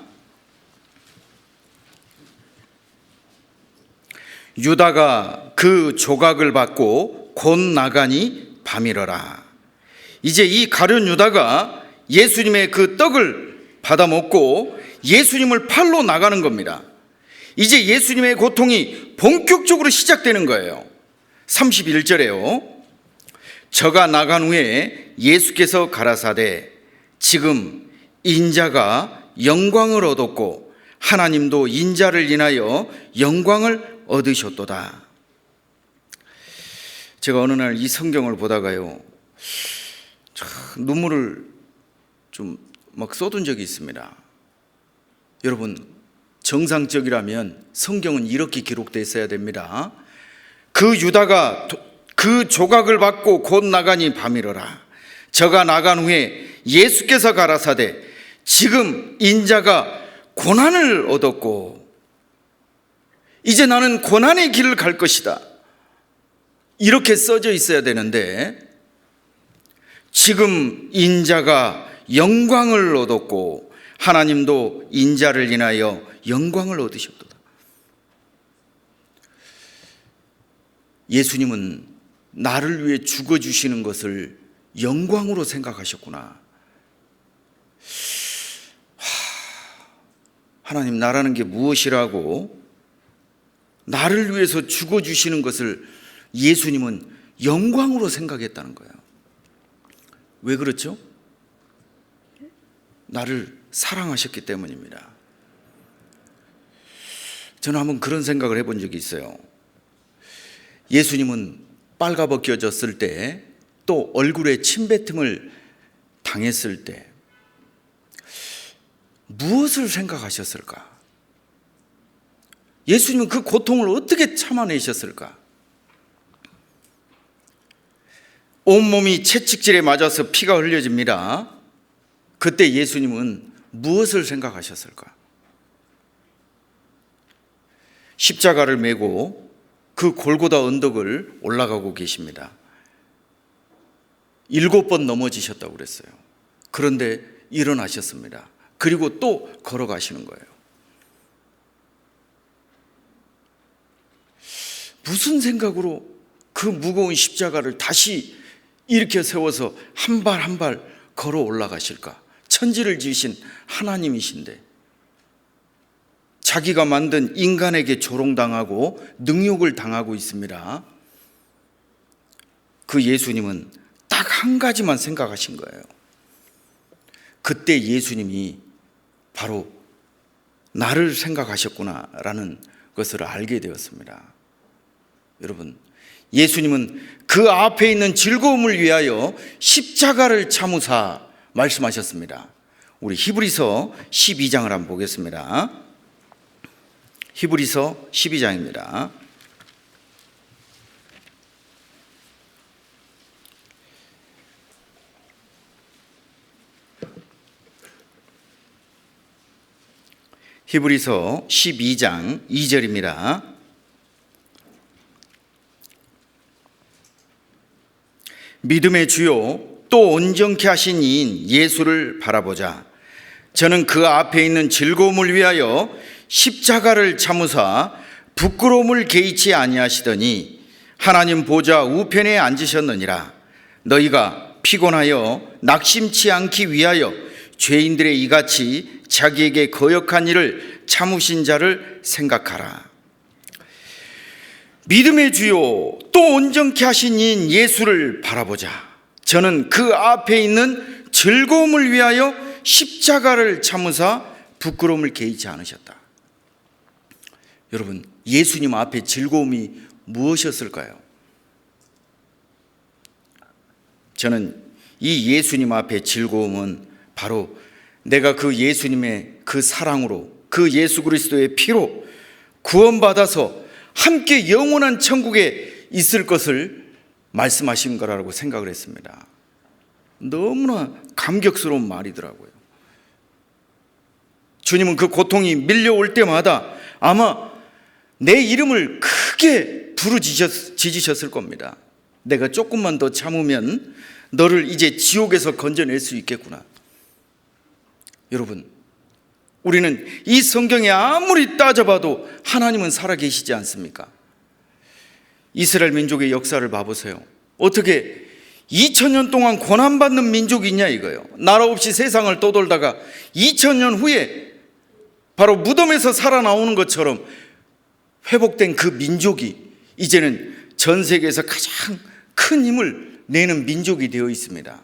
유다가 그 조각을 받고 곧 나가니 밤이러라. 이제 이 가룟 유다가 예수님의 그 떡을 받아 먹고 예수님을 팔러 나가는 겁니다. 이제 예수님의 고통이 본격적으로 시작되는 거예요. 31절에요. 저가 나간 후에 예수께서 가라사대 지금 인자가 영광을 얻었고 하나님도 인자를 인하여 영광을 얻으셨도다. 제가 어느 날 이 성경을 보다가요, 눈물을 좀 막 쏟은 적이 있습니다. 여러분, 정상적이라면 성경은 이렇게 기록되어 있어야 됩니다. 그 유다가 그 조각을 받고 곧 나가니 밤이러라. 저가 나간 후에 예수께서 가라사대 지금 인자가 고난을 얻었고 이제 나는 고난의 길을 갈 것이다. 이렇게 써져 있어야 되는데 지금 인자가 영광을 얻었고 하나님도 인자를 인하여 영광을 얻으셨도다. 예수님은 나를 위해 죽어주시는 것을 영광으로 생각하셨구나. 하나님, 나라는 게 무엇이라고 나를 위해서 죽어주시는 것을 예수님은 영광으로 생각했다는 거예요. 왜 그렇죠? 나를 사랑하셨기 때문입니다. 저는 한번 그런 생각을 해본 적이 있어요. 예수님은 빨가벗겨졌을 때, 또 얼굴에 침뱉음을 당했을 때 무엇을 생각하셨을까? 예수님은 그 고통을 어떻게 참아내셨을까? 온몸이 채찍질에 맞아서 피가 흘려집니다. 그때 예수님은 무엇을 생각하셨을까? 십자가를 메고 그 골고다 언덕을 올라가고 계십니다. 7번 넘어지셨다고 그랬어요. 그런데 일어나셨습니다. 그리고 또 걸어가시는 거예요. 무슨 생각으로 그 무거운 십자가를 다시 이렇게 세워서 한 발 한 발 걸어 올라가실까? 천지를 지으신 하나님이신데 자기가 만든 인간에게 조롱당하고 능욕을 당하고 있습니다. 그 예수님은 딱 한 가지만 생각하신 거예요. 그때 예수님이 바로 나를 생각하셨구나라는 것을 알게 되었습니다. 여러분, 예수님은 그 앞에 있는 즐거움을 위하여 십자가를 참으사 말씀하셨습니다. 우리 히브리서 12장을 한번 보겠습니다. 히브리서 12장입니다. 히브리서 12장 2절입니다. 믿음의 주요 또 온전케 하신 이인 예수를 바라보자. 저는 그 앞에 있는 즐거움을 위하여 십자가를 참으사 부끄러움을 개의치 아니하시더니 하나님 보좌 우편에 앉으셨느니라. 너희가 피곤하여 낙심치 않기 위하여 죄인들의 이같이 자기에게 거역한 일을 참으신 자를 생각하라. 믿음의 주요 또 온전케 하신 이인 예수를 바라보자. 저는 그 앞에 있는 즐거움을 위하여 십자가를 참으사 부끄러움을 개의치 않으셨다. 여러분, 예수님 앞에 즐거움이 무엇이었을까요? 저는 이 예수님 앞에 즐거움은 바로 내가 그 예수님의 그 사랑으로, 그 예수 그리스도의 피로 구원받아서 함께 영원한 천국에 있을 것을 말씀하신 거라고 생각을 했습니다. 너무나 감격스러운 말이더라고요. 주님은 그 고통이 밀려올 때마다 아마 내 이름을 크게 부르짖으셨을 겁니다. 내가 조금만 더 참으면 너를 이제 지옥에서 건져낼 수 있겠구나. 여러분, 우리는 이 성경에 아무리 따져봐도 하나님은 살아계시지 않습니까? 이스라엘 민족의 역사를 봐보세요. 어떻게 2000년 동안 고난받는 민족이 있냐 이거예요. 나라 없이 세상을 떠돌다가 2000년 후에 바로 무덤에서 살아나오는 것처럼 회복된 그 민족이 이제는 전 세계에서 가장 큰 힘을 내는 민족이 되어 있습니다.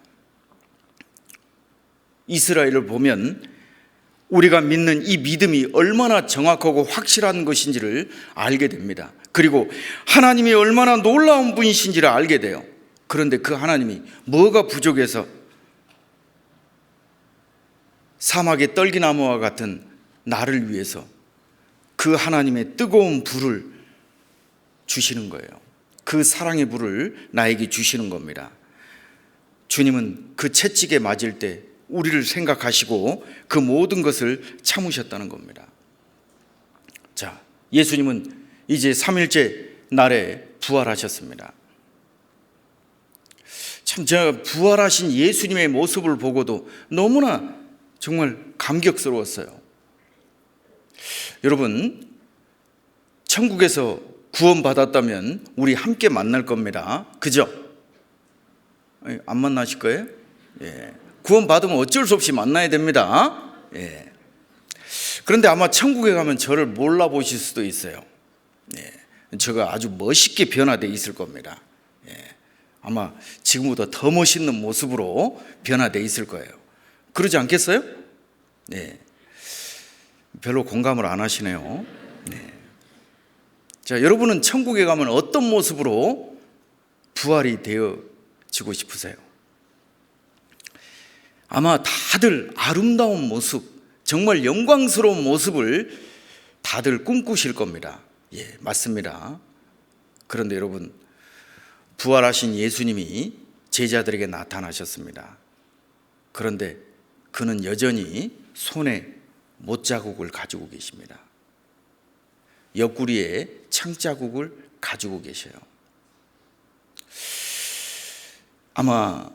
이스라엘을 보면 우리가 믿는 이 믿음이 얼마나 정확하고 확실한 것인지를 알게 됩니다. 그리고 하나님이 얼마나 놀라운 분이신지를 알게 돼요. 그런데 그 하나님이 뭐가 부족해서 사막의 떨기나무와 같은 나를 위해서 그 하나님의 뜨거운 불을 주시는 거예요. 그 사랑의 불을 나에게 주시는 겁니다. 주님은 그 채찍에 맞을 때 우리를 생각하시고 그 모든 것을 참으셨다는 겁니다. 자, 예수님은 이제 3일째 날에 부활하셨습니다. 참 제가 부활하신 예수님의 모습을 보고도 너무나 정말 감격스러웠어요. 여러분, 천국에서 구원받았다면 우리 함께 만날 겁니다. 그죠? 안 만나실 거예요? 예. 구원받으면 어쩔 수 없이 만나야 됩니다. 예. 그런데 아마 천국에 가면 저를 몰라보실 수도 있어요. 예. 제가 아주 멋있게 변화되어 있을 겁니다. 예. 아마 지금보다 더 멋있는 모습으로 변화되어 있을 거예요. 그러지 않겠어요? 네. 별로 공감을 안 하시네요. 네. 자, 여러분은 천국에 가면 어떤 모습으로 부활이 되어지고 싶으세요? 아마 다들 아름다운 모습, 정말 영광스러운 모습을 다들 꿈꾸실 겁니다. 예, 맞습니다. 그런데 여러분, 부활하신 예수님이 제자들에게 나타나셨습니다. 그런데 그는 여전히 손에 못자국을 가지고 계십니다. 옆구리에 창자국을 가지고 계셔요. 아마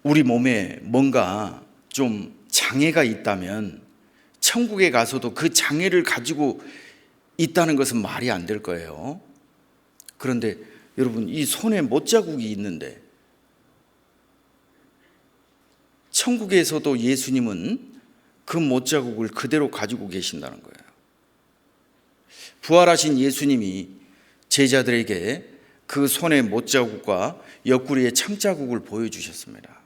우리 몸에 뭔가 좀 장애가 있다면 천국에 가서도 그 장애를 가지고 있다는 것은 말이 안 될 거예요. 그런데 여러분, 이 손에 못자국이 있는데 천국에서도 예수님은 그 못자국을 그대로 가지고 계신다는 거예요. 부활하신 예수님이 제자들에게 그 손의 못자국과 옆구리의 창자국을 보여주셨습니다.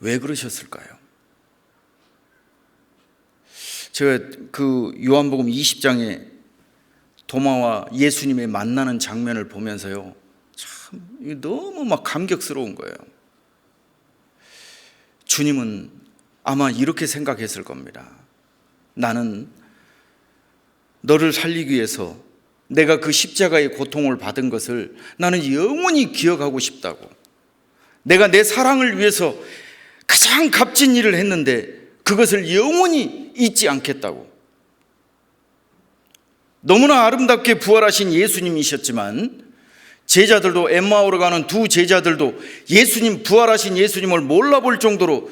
왜 그러셨을까요? 제가 그 요한복음 20장에 도마와 예수님의 만나는 장면을 보면서요, 참 너무 막 감격스러운 거예요. 주님은 아마 이렇게 생각했을 겁니다. 나는 너를 살리기 위해서 내가 그 십자가의 고통을 받은 것을 나는 영원히 기억하고 싶다고. 내가 내 사랑을 위해서 가장 값진 일을 했는데 그것을 영원히 잊지 않겠다고. 너무나 아름답게 부활하신 예수님이셨지만 제자들도, 엠마오로 가는 두 제자들도 예수님, 부활하신 예수님을 몰라볼 정도로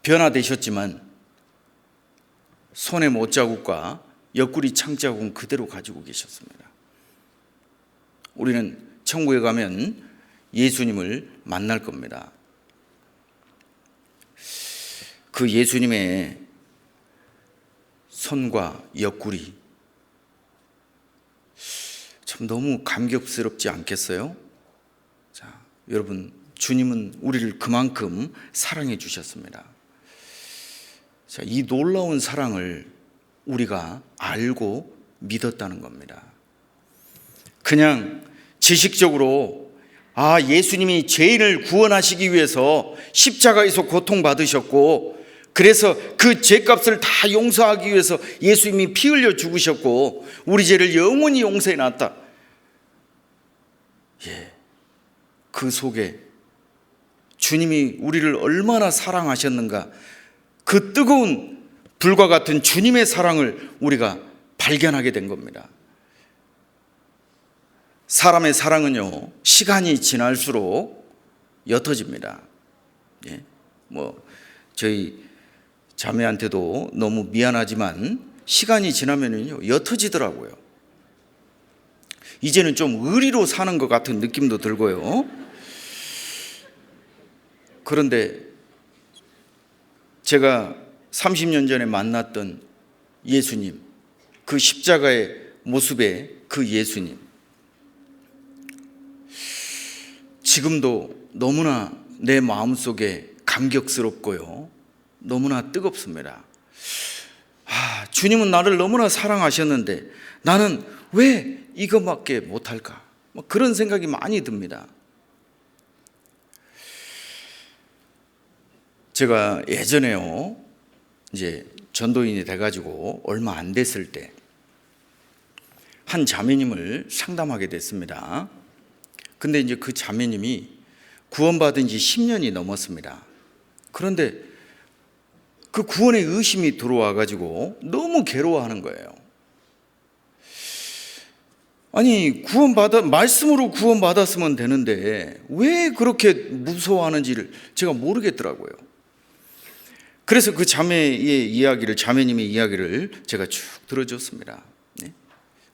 변화되셨지만 손의 못자국과 옆구리 창자국은 그대로 가지고 계셨습니다. 우리는 천국에 가면 예수님을 만날 겁니다. 그 예수님의 손과 옆구리, 참 너무 감격스럽지 않겠어요? 자, 여러분, 주님은 우리를 그만큼 사랑해 주셨습니다. 자, 이 놀라운 사랑을 우리가 알고 믿었다는 겁니다. 그냥 지식적으로 예수님이 죄인을 구원하시기 위해서 십자가에서 고통받으셨고, 그래서 그 죄값을 다 용서하기 위해서 예수님이 피 흘려 죽으셨고 우리 죄를 영원히 용서해 놨다. 예, 그 속에 주님이 우리를 얼마나 사랑하셨는가, 그 뜨거운 불과 같은 주님의 사랑을 우리가 발견하게 된 겁니다. 사람의 사랑은요, 시간이 지날수록 옅어집니다. 예, 저희 자매한테도 너무 미안하지만 시간이 지나면은요, 옅어지더라고요. 이제는 좀 의리로 사는 것 같은 느낌도 들고요. 그런데 제가 30년 전에 만났던 예수님, 그 십자가의 모습의 그 예수님, 지금도 너무나 내 마음속에 감격스럽고요, 너무나 뜨겁습니다. 주님은 나를 너무나 사랑하셨는데 나는 왜 이것밖에 못할까? 그런 생각이 많이 듭니다. 제가 예전에요, 이제 전도인이 돼가지고 얼마 안 됐을 때 한 자매님을 상담하게 됐습니다. 근데 이제 그 자매님이 구원받은 지 10년이 넘었습니다. 그런데 그 구원의 의심이 들어와가지고 너무 괴로워하는 거예요. 아니, 말씀으로 구원받았으면 되는데 왜 그렇게 무서워하는지를 제가 모르겠더라고요. 그래서 그 자매님의 이야기를 제가 쭉 들어줬습니다.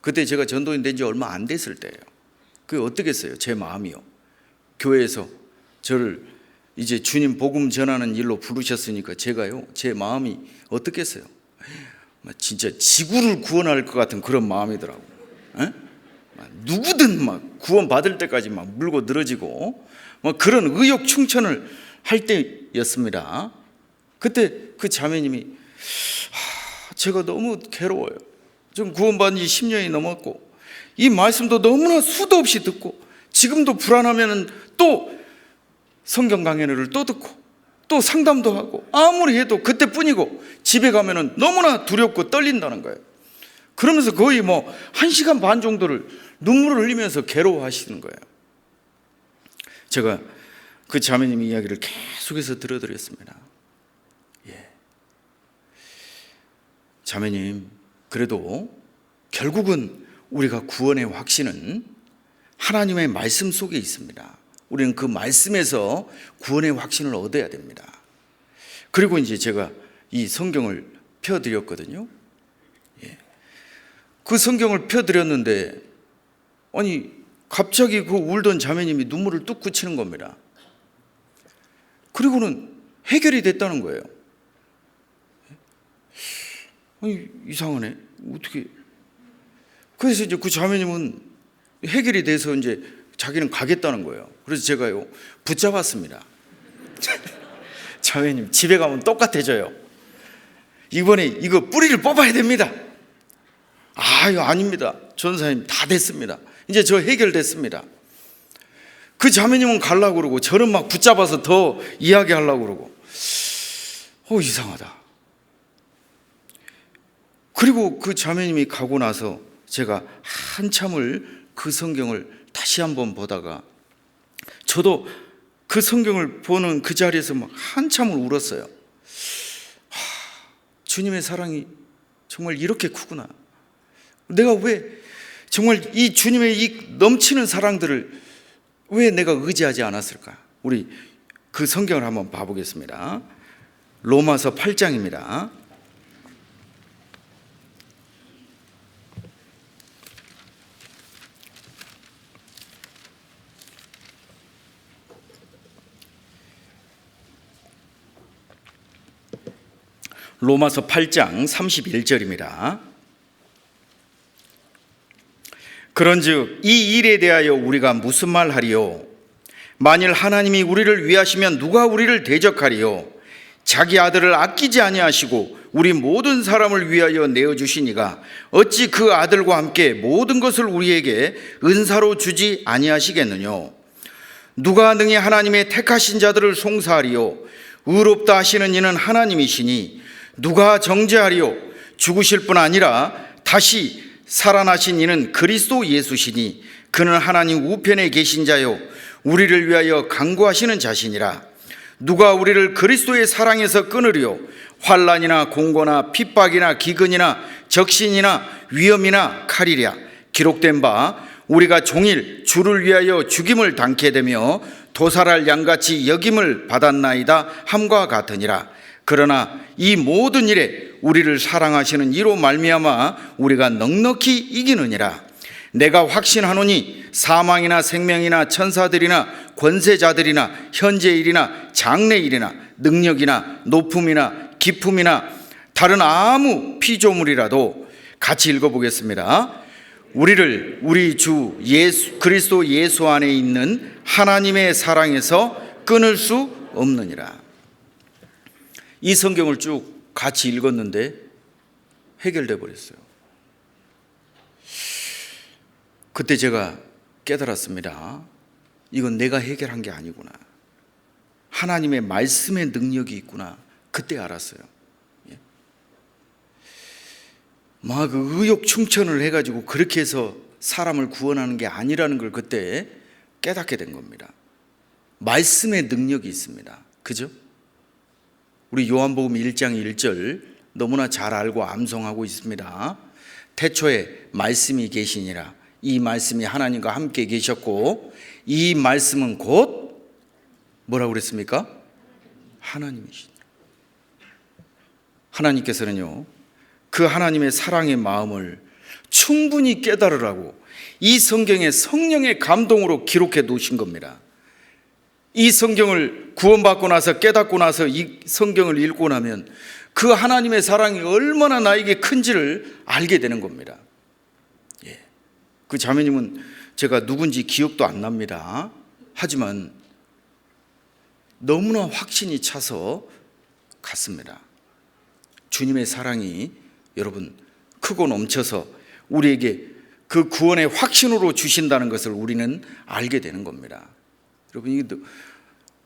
그때 제가 전도인 된 지 얼마 안 됐을 때예요. 그게 어떻겠어요? 제 마음이요. 교회에서 저를 이제 주님 복음 전하는 일로 부르셨으니까 제가요, 제 마음이 어떻겠어요? 진짜 지구를 구원할 것 같은 그런 마음이더라고요. 누구든 막 구원받을 때까지 막 물고 늘어지고 그런 의욕 충천을 할 때였습니다. 그때 그 자매님이 제가 너무 괴로워요. 지금 구원받은 지 10년이 넘었고 이 말씀도 너무나 수도 없이 듣고 지금도 불안하면 또 성경 강연을 또 듣고 또 상담도 하고 아무리 해도 그때뿐이고 집에 가면 너무나 두렵고 떨린다는 거예요. 그러면서 거의 1시간 반 정도를 눈물을 흘리면서 괴로워하시는 거예요. 제가 그 자매님 이야기를 계속해서 들어드렸습니다. 자매님, 그래도 결국은 우리가 구원의 확신은 하나님의 말씀 속에 있습니다. 우리는 그 말씀에서 구원의 확신을 얻어야 됩니다. 그리고 이제 제가 이 성경을 펴드렸거든요. 그 성경을 펴드렸는데 아니 갑자기 그 울던 자매님이 눈물을 뚝 그치는 겁니다. 그리고는 해결이 됐다는 거예요. 아니 이상하네. 어떻게? 그래서 이제 그 자매님은 해결이 돼서 이제 자기는 가겠다는 거예요. 그래서 제가요 붙잡았습니다. 자매님 집에 가면 똑같아져요. 이번에 이거 뿌리를 뽑아야 됩니다. 이거 아닙니다. 전사님 다 됐습니다. 이제 저 해결됐습니다. 그 자매님은 가려고 그러고 저는 막 붙잡아서 더 이야기하려고 그러고 이상하다. 그리고 그 자매님이 가고 나서 제가 한참을 그 성경을 다시 한번 보다가 저도 그 성경을 보는 그 자리에서 막 한참을 울었어요. 주님의 사랑이 정말 이렇게 크구나. 내가 왜 정말 이 주님의 이 넘치는 사랑들을 왜 내가 의지하지 않았을까? 우리 그 성경을 한번 봐보겠습니다. 로마서 8장입니다. 로마서 8장 31절입니다. 그런즉 이 일에 대하여 우리가 무슨 말하리요? 만일 하나님이 우리를 위하시면 누가 우리를 대적하리요? 자기 아들을 아끼지 아니하시고 우리 모든 사람을 위하여 내어주시니가 어찌 그 아들과 함께 모든 것을 우리에게 은사로 주지 아니하시겠느냐? 누가 능히 하나님의 택하신 자들을 송사하리요? 의롭다 하시는 이는 하나님이시니 누가 정죄하리요? 죽으실 뿐 아니라 다시 살아나신 이는 그리스도 예수시니 그는 하나님 우편에 계신 자요 우리를 위하여 간구하시는 자시니라. 누가 우리를 그리스도의 사랑에서 끊으리요? 환난이나 공고나 핍박이나 기근이나 적신이나 위험이나 칼이랴. 기록된 바 우리가 종일 주를 위하여 죽임을 당케 되며 도살할 양같이 여김을 받았나이다 함과 같으니라. 그러나 이 모든 일에 우리를 사랑하시는 이로 말미암아 우리가 넉넉히 이기느니라. 내가 확신하노니 사망이나 생명이나 천사들이나 권세자들이나 현재일이나 장래일이나 능력이나 높음이나 기품이나 다른 아무 피조물이라도 같이 읽어보겠습니다. 우리를 우리 주 예수 그리스도 예수 안에 있는 하나님의 사랑에서 끊을 수 없느니라. 이 성경을 쭉 같이 읽었는데 해결돼 버렸어요. 그때 제가 깨달았습니다. 이건 내가 해결한 게 아니구나. 하나님의 말씀의 능력이 있구나. 그때 알았어요. 막 의욕 충천을 해가지고 그렇게 해서 사람을 구원하는 게 아니라는 걸 그때 깨닫게 된 겁니다. 말씀의 능력이 있습니다. 그죠? 우리 요한복음 1장 1절 너무나 잘 알고 암송하고 있습니다. 태초에 말씀이 계시니라. 이 말씀이 하나님과 함께 계셨고 이 말씀은 곧 뭐라고 그랬습니까? 하나님이시니라. 하나님께서는요, 그 하나님의 사랑의 마음을 충분히 깨달으라고 이 성경에 성령의 감동으로 기록해 놓으신 겁니다. 이 성경을 구원받고 나서 깨닫고 나서 이 성경을 읽고 나면 그 하나님의 사랑이 얼마나 나에게 큰지를 알게 되는 겁니다. 그 자매님은 제가 누군지 기억도 안 납니다. 하지만 너무나 확신이 차서 갔습니다. 주님의 사랑이 여러분 크고 넘쳐서 우리에게 그 구원의 확신으로 주신다는 것을 우리는 알게 되는 겁니다. 여러분 이게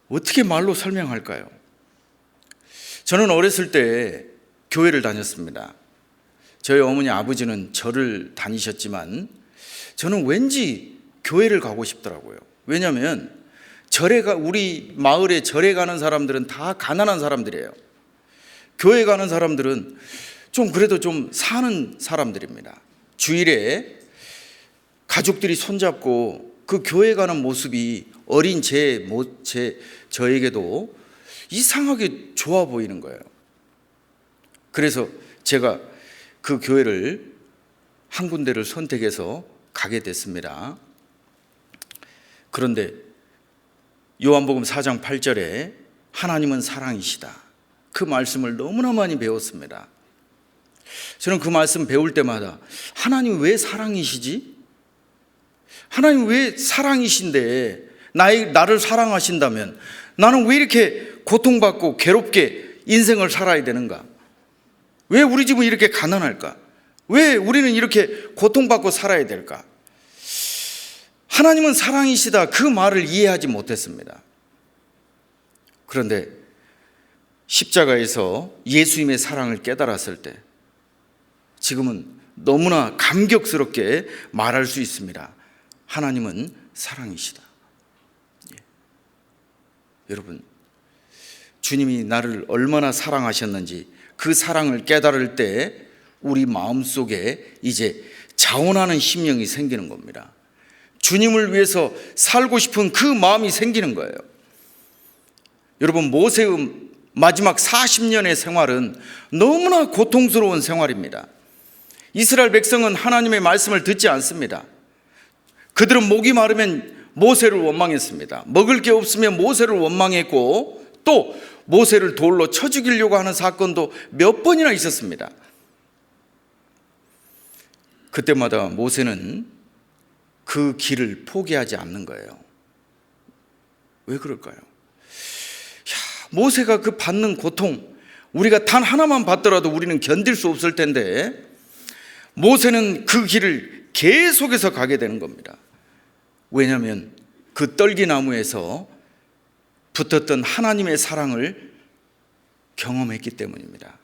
어떻게 말로 설명할까요? 저는 어렸을 때 교회를 다녔습니다. 저희 어머니 아버지는 절을 다니셨지만 저는 왠지 교회를 가고 싶더라고요. 왜냐하면 우리 마을에 절에 가는 사람들은 다 가난한 사람들이에요. 교회 가는 사람들은 좀 그래도 좀 사는 사람들입니다. 주일에 가족들이 손잡고 그 교회 가는 모습이 어린 저에게도 이상하게 좋아 보이는 거예요. 그래서 제가 그 교회를 한 군데를 선택해서 가게 됐습니다. 그런데 요한복음 4장 8절에 하나님은 사랑이시다. 그 말씀을 너무나 많이 배웠습니다. 저는 그 말씀 배울 때마다 하나님 왜 사랑이시지? 하나님 왜 사랑이신데 나를 사랑하신다면 나는 왜 이렇게 고통받고 괴롭게 인생을 살아야 되는가? 왜 우리 집은 이렇게 가난할까? 왜 우리는 이렇게 고통받고 살아야 될까? 하나님은 사랑이시다. 그 말을 이해하지 못했습니다. 그런데 십자가에서 예수님의 사랑을 깨달았을 때 지금은 너무나 감격스럽게 말할 수 있습니다. 하나님은 사랑이시다. 여러분, 주님이 나를 얼마나 사랑하셨는지 그 사랑을 깨달을 때 우리 마음속에 이제 자원하는 심령이 생기는 겁니다. 주님을 위해서 살고 싶은 그 마음이 생기는 거예요. 여러분, 모세의 마지막 40년의 생활은 너무나 고통스러운 생활입니다. 이스라엘 백성은 하나님의 말씀을 듣지 않습니다. 그들은 목이 마르면 모세를 원망했습니다. 먹을 게 없으면 모세를 원망했고 또 모세를 돌로 쳐 죽이려고 하는 사건도 몇 번이나 있었습니다. 그때마다 모세는 그 길을 포기하지 않는 거예요. 왜 그럴까요? 모세가 그 받는 고통, 우리가 단 하나만 받더라도 우리는 견딜 수 없을 텐데 모세는 그 길을 계속해서 가게 되는 겁니다. 왜냐하면 그 떨기나무에서 붙었던 하나님의 사랑을 경험했기 때문입니다.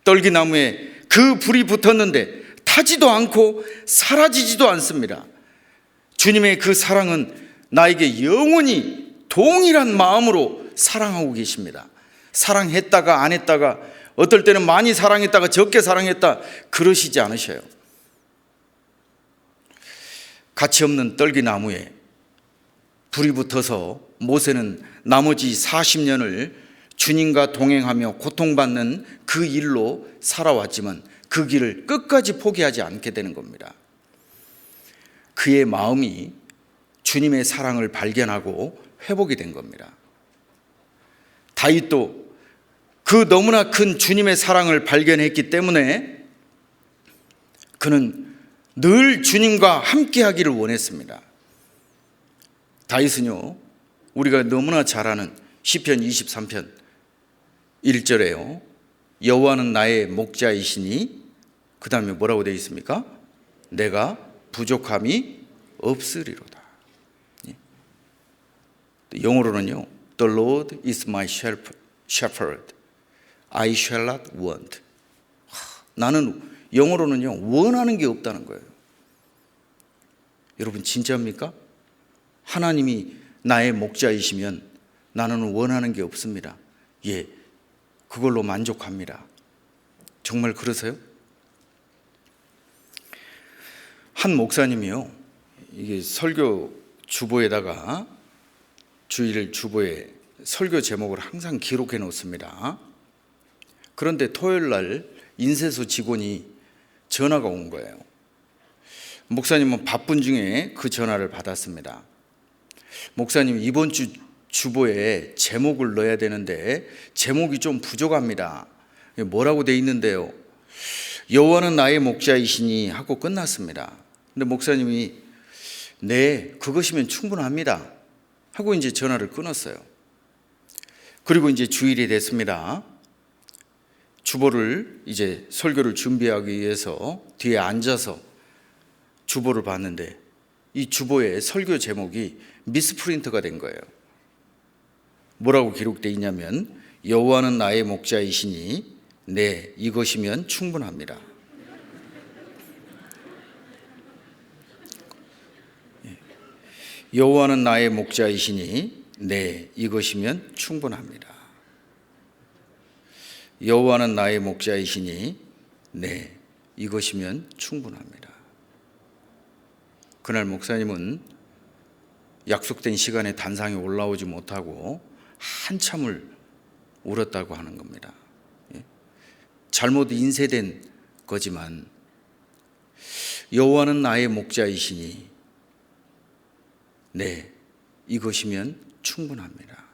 떨기나무에 그 불이 붙었는데 타지도 않고 사라지지도 않습니다. 주님의 그 사랑은 나에게 영원히 동일한 마음으로 사랑하고 계십니다. 사랑했다가 안 했다가 어떨 때는 많이 사랑했다가 적게 사랑했다 그러시지 않으셔요. 가치 없는 떨기나무에 불이 붙어서 모세는 나머지 40년을 주님과 동행하며 고통받는 그 일로 살아왔지만 그 길을 끝까지 포기하지 않게 되는 겁니다. 그의 마음이 주님의 사랑을 발견하고 회복이 된 겁니다. 다윗도 그 너무나 큰 주님의 사랑을 발견했기 때문에 그는 늘 주님과 함께 하기를 원했습니다. 다윗은요, 우리가 너무나 잘 아는 시편 23편 1절에요. 여호와는 나의 목자이시니, 그 다음에 뭐라고 되어 있습니까? 내가 부족함이 없으리로다. 영어로는요, The Lord is my shepherd, I shall not want. 나는 영어로는요, 원하는 게 없다는 거예요. 여러분 진짜입니까? 하나님이 나의 목자이시면 나는 원하는 게 없습니다. 예, 그걸로 만족합니다. 정말 그러세요? 한 목사님이요, 이게 설교 주보에다가 주일 주보에 설교 제목을 항상 기록해 놓습니다. 그런데 토요일 날 인쇄소 직원이 전화가 온 거예요. 목사님은 바쁜 중에 그 전화를 받았습니다. 목사님, 이번 주 주보에 제목을 넣어야 되는데 제목이 좀 부족합니다. 뭐라고 돼 있는데요? 여호와는 나의 목자이시니 하고 끝났습니다. 근데 목사님이 네, 그것이면 충분합니다 하고 이제 전화를 끊었어요. 그리고 이제 주일이 됐습니다. 주보를 이제 설교를 준비하기 위해서 뒤에 앉아서 주보를 봤는데 이 주보에 설교 제목이 미스프린트가 된 거예요. 뭐라고 기록되어 있냐면 여호와는 나의 목자이시니 네, 이것이면 충분합니다. 여호와는 나의 목자이시니 네, 이것이면 충분합니다. 여호와는 나의 목자이시니 네, 이것이면 충분합니다. 그날 목사님은 약속된 시간에 단상에 올라오지 못하고 한참을 울었다고 하는 겁니다. 잘못 인쇄된 거지만 여호와는 나의 목자이시니 네, 이것이면 충분합니다.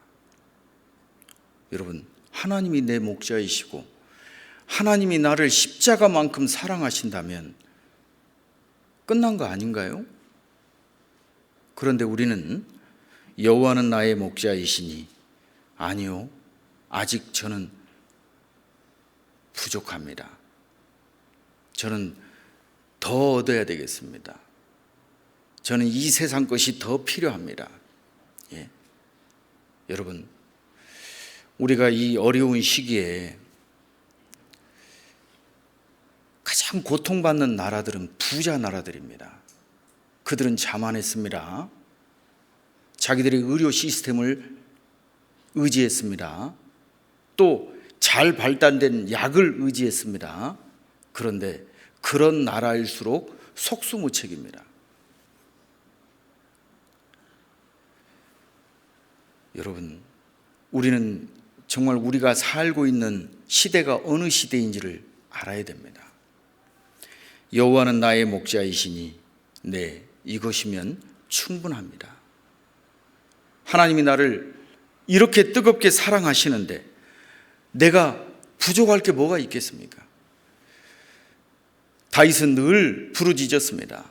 여러분, 하나님이 내 목자이시고 하나님이 나를 십자가만큼 사랑하신다면 끝난 거 아닌가요? 그런데 우리는 여호와는 나의 목자이시니 아니요, 아직 저는 부족합니다. 저는 더 얻어야 되겠습니다. 저는 이 세상 것이 더 필요합니다. 예. 여러분, 우리가 이 어려운 시기에 가장 고통받는 나라들은 부자 나라들입니다. 그들은 자만했습니다. 자기들의 의료 시스템을 의지했습니다. 또 잘 발달된 약을 의지했습니다. 그런데 그런 나라일수록 속수무책입니다. 여러분, 우리는 정말 우리가 살고 있는 시대가 어느 시대인지를 알아야 됩니다. 여호와는 나의 목자이시니 네, 이것이면 충분합니다. 하나님이 나를 이렇게 뜨겁게 사랑하시는데 내가 부족할 게 뭐가 있겠습니까? 다윗은 늘 부르짖었습니다.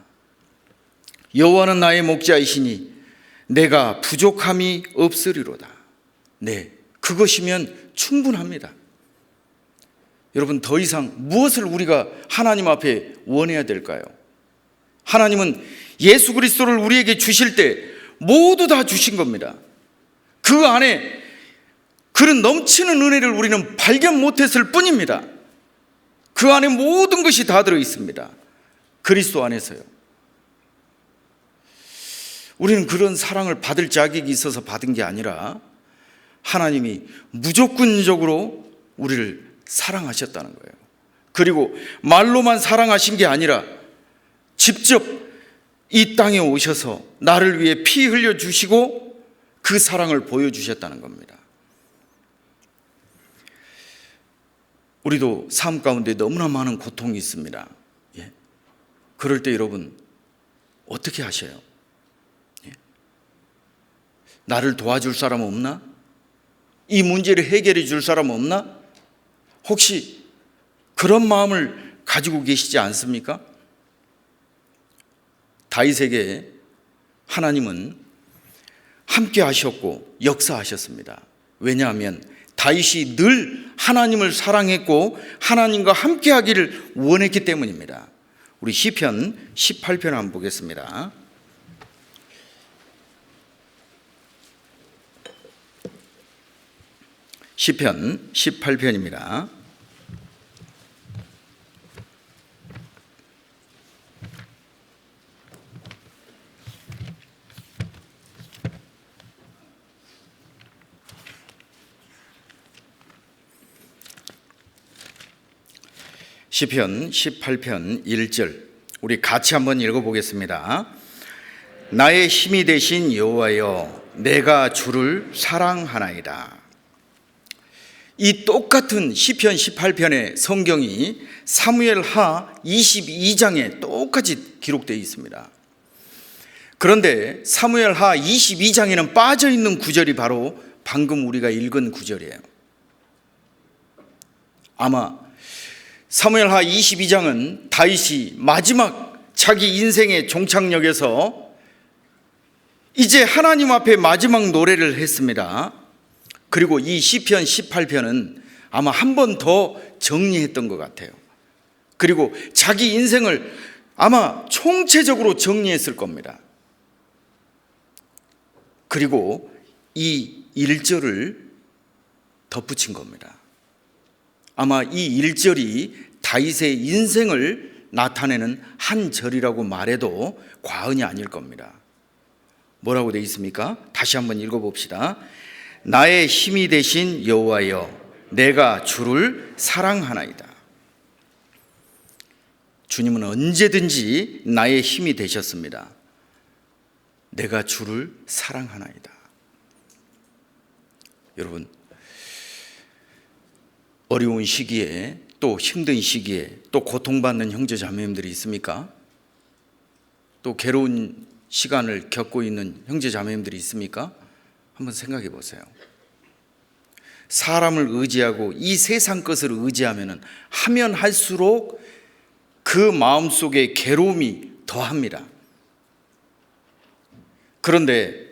여호와는 나의 목자이시니 내가 부족함이 없으리로다. 네, 그것이면 충분합니다. 여러분, 더 이상 무엇을 우리가 하나님 앞에 원해야 될까요? 하나님은 예수 그리스도를 우리에게 주실 때 모두 다 주신 겁니다. 그 안에 그런 넘치는 은혜를 우리는 발견 못했을 뿐입니다. 그 안에 모든 것이 다 들어 있습니다. 그리스도 안에서요. 우리는 그런 사랑을 받을 자격이 있어서 받은 게 아니라 하나님이 무조건적으로 우리를 사랑하셨다는 거예요. 그리고 말로만 사랑하신 게 아니라 직접 이 땅에 오셔서 나를 위해 피 흘려주시고 그 사랑을 보여주셨다는 겁니다. 우리도 삶 가운데 너무나 많은 고통이 있습니다. 예. 그럴 때 여러분 어떻게 하셔요? 예. 나를 도와줄 사람 없나? 이 문제를 해결해 줄 사람 없나? 혹시 그런 마음을 가지고 계시지 않습니까? 다윗에게 하나님은 함께 하셨고 역사하셨습니다. 왜냐하면 다윗이 늘 하나님을 사랑했고 하나님과 함께 하기를 원했기 때문입니다. 우리 시편 18편 한번 보겠습니다. 시편 18편입니다. 시편 18편 1절 우리 같이 한번 읽어보겠습니다. 나의 힘이 되신 여호와여, 내가 주를 사랑하나이다. 이 똑같은 시편 18편의 성경이 사무엘하 22장에 똑같이 기록되어 있습니다. 그런데 사무엘하 22장에는 빠져있는 구절이 바로 방금 우리가 읽은 구절이에요. 아마 사무엘하 22장은 다윗이 마지막 자기 인생의 종착역에서 이제 하나님 앞에 마지막 노래를 했습니다. 그리고 이 시편 18편은 아마 한 번 더 정리했던 것 같아요. 그리고 자기 인생을 아마 총체적으로 정리했을 겁니다. 그리고 이 1절을 덧붙인 겁니다. 아마 이 1절이 다윗의 인생을 나타내는 한 절이라고 말해도 과언이 아닐 겁니다. 뭐라고 되어 있습니까? 다시 한번 읽어봅시다. 나의 힘이 되신 여호와여, 내가 주를 사랑하나이다. 주님은 언제든지 나의 힘이 되셨습니다. 내가 주를 사랑하나이다. 여러분, 어려운 시기에 또 힘든 시기에 또 고통받는 형제 자매님들이 있습니까? 또 괴로운 시간을 겪고 있는 형제 자매님들이 있습니까? 한번 생각해 보세요. 사람을 의지하고 이 세상 것을 의지하면 하면 할수록 그 마음속에 괴로움이 더합니다. 그런데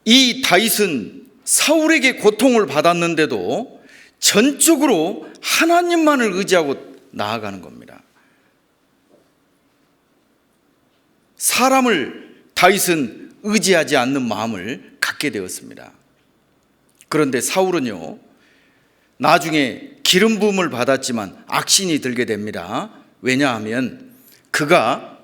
이 다윗은 사울에게 고통을 받았는데도 전적으로 하나님만을 의지하고 나아가는 겁니다. 사람을 다윗은 의지하지 않는 마음을 갖게 되었습니다. 그런데 사울은요, 나중에 기름 부음을 받았지만 악신이 들게 됩니다. 왜냐하면 그가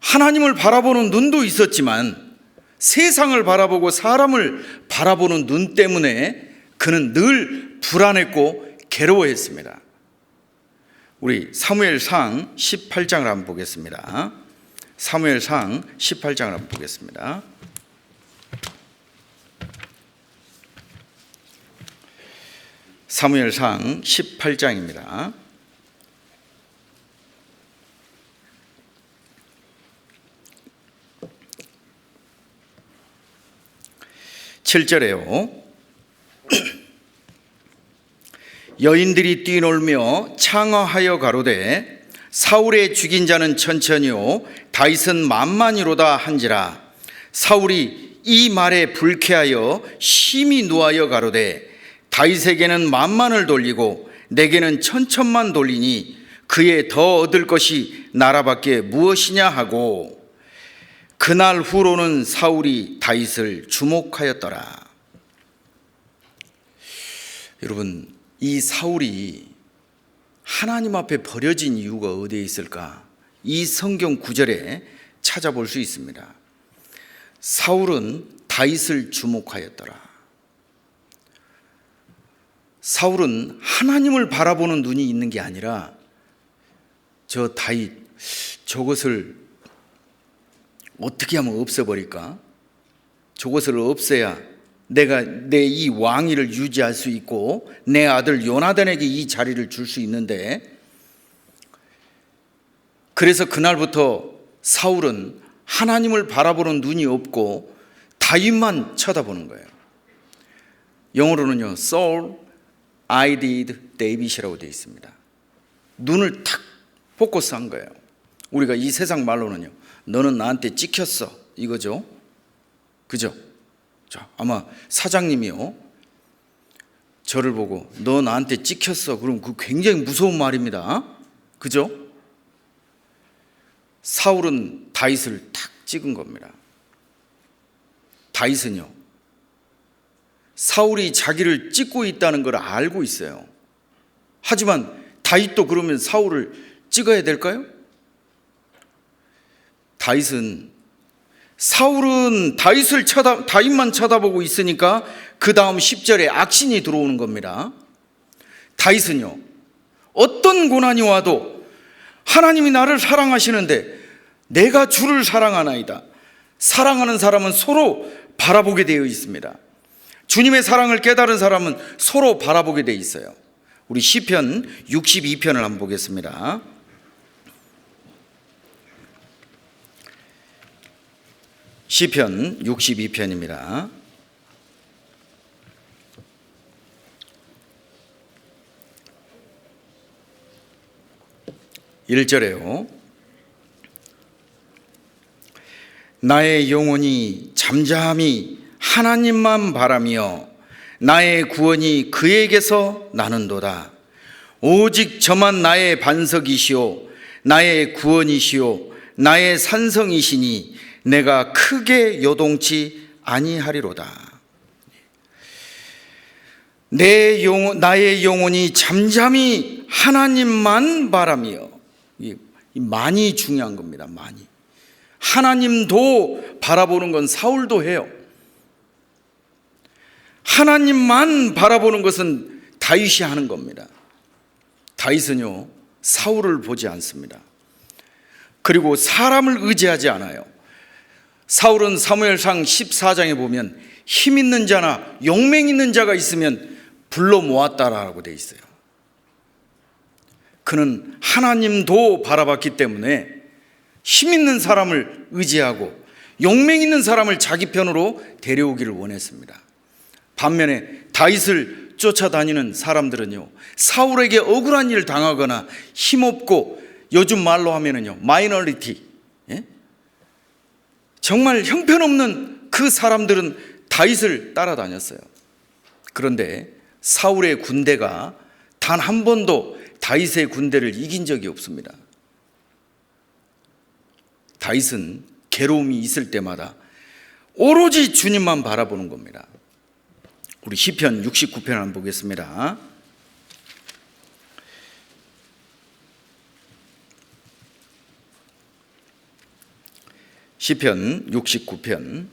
하나님을 바라보는 눈도 있었지만 세상을 바라보고 사람을 바라보는 눈 때문에 그는 늘 불안했고 괴로워했습니다. 우리 사무엘상 18장을 한번 보겠습니다. 사무엘상 18장을 한번 보겠습니다. 사무엘상 18장입니다. 7절에요. 여인들이 뛰놀며 창화하여 가로되 사울의 죽인 자는 천천히요 다윗은 만만이로다 한지라. 사울이 이 말에 불쾌하여 심히 노하여 가로되 다윗에게는 만만을 돌리고 내게는 천천만 돌리니 그에 더 얻을 것이 나라밖에 무엇이냐 하고 그날 후로는 사울이 다윗을 주목하였더라. 여러분, 이 사울이 하나님 앞에 버려진 이유가 어디에 있을까? 이 성경 구절에 찾아볼 수 있습니다. 사울은 다윗을 주목하였더라. 사울은 하나님을 바라보는 눈이 있는 게 아니라 저 다윗, 저것을 어떻게 하면 없애버릴까? 저것을 없애야 내가 내 이 왕위를 유지할 수 있고 내 아들 요나단에게 이 자리를 줄 수 있는데, 그래서 그날부터 사울은 하나님을 바라보는 눈이 없고 다윗만 쳐다보는 거예요. 영어로는요, Saul eyed David이라고 되어 있습니다. 눈을 탁 포커스한 거예요. 우리가 이 세상 말로는요, 너는 나한테 찍혔어 이거죠. 그죠? 자, 아마 사장님이요, 저를 보고 너 나한테 찍혔어 그럼 그 굉장히 무서운 말입니다. 그죠? 사울은 다윗을 탁 찍은 겁니다. 다윗은요, 사울이 자기를 찍고 있다는 걸 알고 있어요. 하지만 다윗도 그러면 사울을 찍어야 될까요? 사울은 다윗만 쳐다보고 있으니까 그 다음 10절에 악신이 들어오는 겁니다. 다윗은요, 어떤 고난이 와도 하나님이 나를 사랑하시는데 내가 주를 사랑하나이다. 사랑하는 사람은 서로 바라보게 되어 있습니다. 주님의 사랑을 깨달은 사람은 서로 바라보게 되어 있어요. 우리 시편 62편을 한번 보겠습니다. 시편 62편입니다. 1절에요. 나의 영혼이 잠잠히 하나님만 바라며 나의 구원이 그에게서 나는도다. 오직 저만 나의 반석이시오 나의 구원이시오 나의 산성이시니 내가 크게 요동치 아니하리로다. 나의 영혼이 잠잠히 하나님만 바라며, 많이 중요한 겁니다. 많이. 하나님도 바라보는 건 사울도 해요. 하나님만 바라보는 것은 다윗이 하는 겁니다. 다윗은요, 사울을 보지 않습니다. 그리고 사람을 의지하지 않아요. 사울은 사무엘상 14장에 보면 힘 있는 자나 용맹 있는 자가 있으면 불러 모았다라고 되어 있어요. 그는 하나님도 바라봤기 때문에 힘 있는 사람을 의지하고 용맹 있는 사람을 자기 편으로 데려오기를 원했습니다. 반면에 다윗을 쫓아다니는 사람들은요, 사울에게 억울한 일을 당하거나 힘없고, 요즘 말로 하면은요, 마이너리티, 정말 형편없는 그 사람들은 다윗을 따라다녔어요. 그런데 사울의 군대가 단 한 번도 다윗의 군대를 이긴 적이 없습니다. 다윗은 괴로움이 있을 때마다 오로지 주님만 바라보는 겁니다. 우리 시편 69편 한번 보겠습니다. 시편 69편.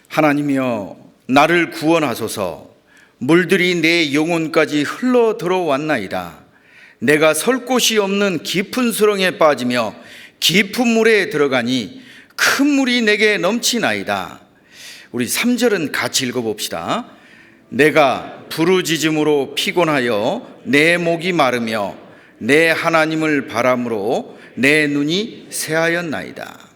하나님이여 나를 구원하소서. 물들이 내 영혼까지 흘러 들어왔나이다. 내가 설 곳이 없는 깊은 수렁에 빠지며 깊은 물에 들어가니 큰 물이 내게 넘치나이다. 우리 3절은 같이 읽어봅시다. 내가 부르짖음으로 피곤하여 내 목이 마르며 내 하나님을 바람으로 내 눈이 새하였나이다.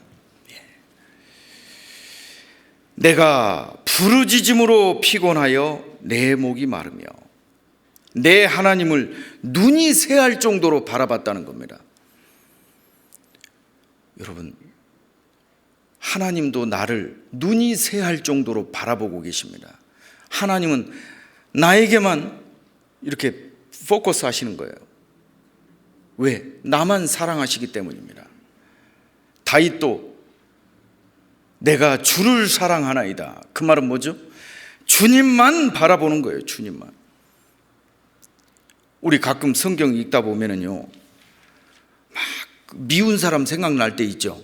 내가 부르짖음으로 피곤하여 내 목이 마르며 내 하나님을 눈이 새할 정도로 바라봤다는 겁니다. 여러분, 하나님도 나를 눈이 새할 정도로 바라보고 계십니다. 하나님은 나에게만 이렇게 포커스 하시는 거예요. 왜? 나만 사랑하시기 때문입니다. 다윗도 내가 주를 사랑하나이다. 그 말은 뭐죠? 주님만 바라보는 거예요. 주님만. 우리 가끔 성경 읽다 보면은요, 막 미운 사람 생각날 때 있죠.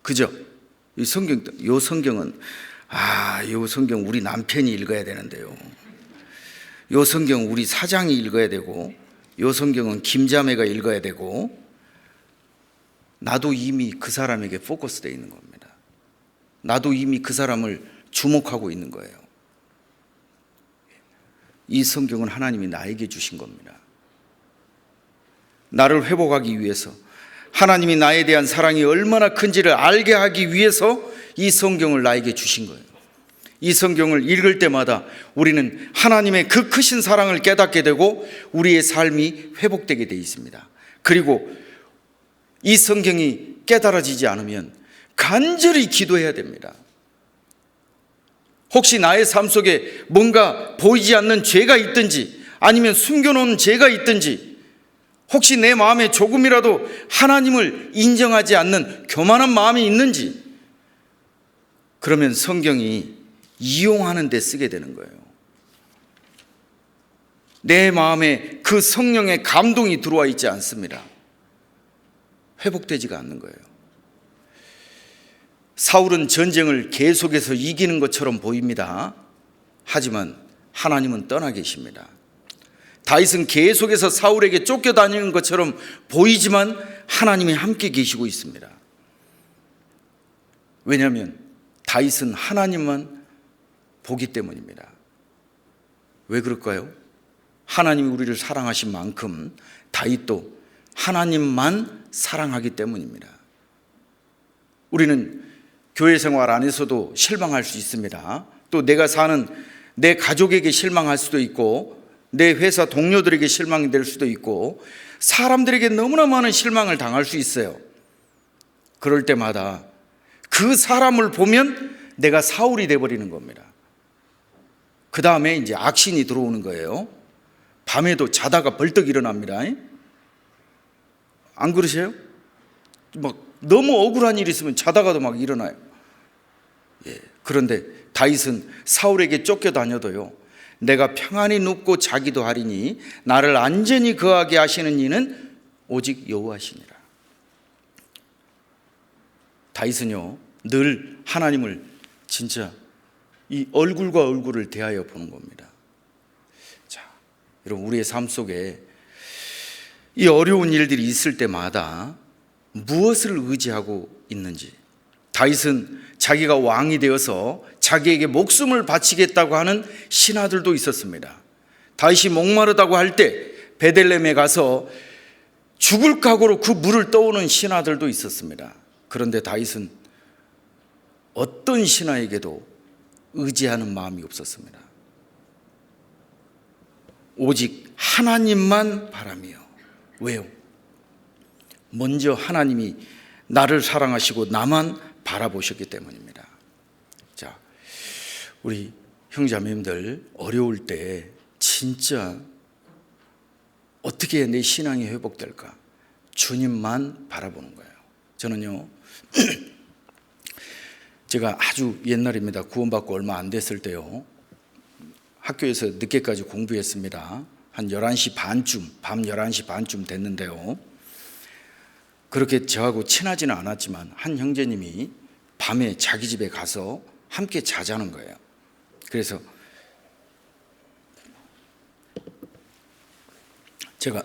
그죠? 이 성경은 이 성경 우리 남편이 읽어야 되는데요. 이 성경 우리 사장이 읽어야 되고, 이 성경은 김자매가 읽어야 되고, 나도 이미 그 사람에게 포커스되어 있는 겁니다. 나도 이미 그 사람을 주목하고 있는 거예요. 이 성경은 하나님이 나에게 주신 겁니다. 나를 회복하기 위해서, 하나님이 나에 대한 사랑이 얼마나 큰지를 알게 하기 위해서 이 성경을 나에게 주신 거예요. 이 성경을 읽을 때마다 우리는 하나님의 그 크신 사랑을 깨닫게 되고 우리의 삶이 회복되게 되어 있습니다. 그리고 이 성경이 깨달아지지 않으면 간절히 기도해야 됩니다. 혹시 나의 삶 속에 뭔가 보이지 않는 죄가 있든지, 아니면 숨겨놓은 죄가 있든지, 혹시 내 마음에 조금이라도 하나님을 인정하지 않는 교만한 마음이 있는지, 그러면 성경이 이용하는 데 쓰게 되는 거예요. 내 마음에 그 성령의 감동이 들어와 있지 않습니다. 회복되지가 않는 거예요. 사울은 전쟁을 계속해서 이기는 것처럼 보입니다. 하지만 하나님은 떠나 계십니다. 다윗은 계속해서 사울에게 쫓겨다니는 것처럼 보이지만 하나님이 함께 계시고 있습니다. 왜냐하면 다윗은 하나님만 보기 때문입니다. 왜 그럴까요? 하나님이 우리를 사랑하신 만큼 다윗도 하나님만 사랑하기 때문입니다. 우리는 교회 생활 안에서도 실망할 수 있습니다. 또 내가 사는 내 가족에게 실망할 수도 있고, 내 회사 동료들에게 실망이 될 수도 있고, 사람들에게 너무나 많은 실망을 당할 수 있어요. 그럴 때마다 그 사람을 보면 내가 사울이 돼버리는 겁니다. 그 다음에 이제 악신이 들어오는 거예요. 밤에도 자다가 벌떡 일어납니다. 안 그러세요? 막 너무 억울한 일이 있으면 자다가도 막 일어나요. 그런데 다윗은 사울에게 쫓겨다녀도요, 내가 평안히 눕고 자기도 하리니 나를 안전히 거하게 하시는 이는 오직 여호와시니라. 다윗은요 늘 하나님을 진짜 이 얼굴과 얼굴을 대하여 보는 겁니다. 자, 여러분, 우리의 삶 속에 이 어려운 일들이 있을 때마다 무엇을 의지하고 있는지, 다윗은 자기가 왕이 되어서 자기에게 목숨을 바치겠다고 하는 신하들도 있었습니다. 다윗이 목마르다고 할 때 베들레헴에 가서 죽을 각오로 그 물을 떠오는 신하들도 있었습니다. 그런데 다윗은 어떤 신하에게도 의지하는 마음이 없었습니다. 오직 하나님만 바라며. 왜요? 먼저 하나님이 나를 사랑하시고 나만 바라보셨기 때문입니다. 자, 우리 형제자매님들 어려울 때 진짜 어떻게 내 신앙이 회복될까? 주님만 바라보는 거예요. 저는요 제가 아주 옛날입니다. 구원받고 얼마 안 됐을 때요, 학교에서 늦게까지 공부했습니다. 한 11시 반쯤, 밤 11시 반쯤 됐는데요, 그렇게 저하고 친하지는 않았지만 한 형제님이 밤에 자기 집에 가서 함께 자자는 거예요. 그래서 제가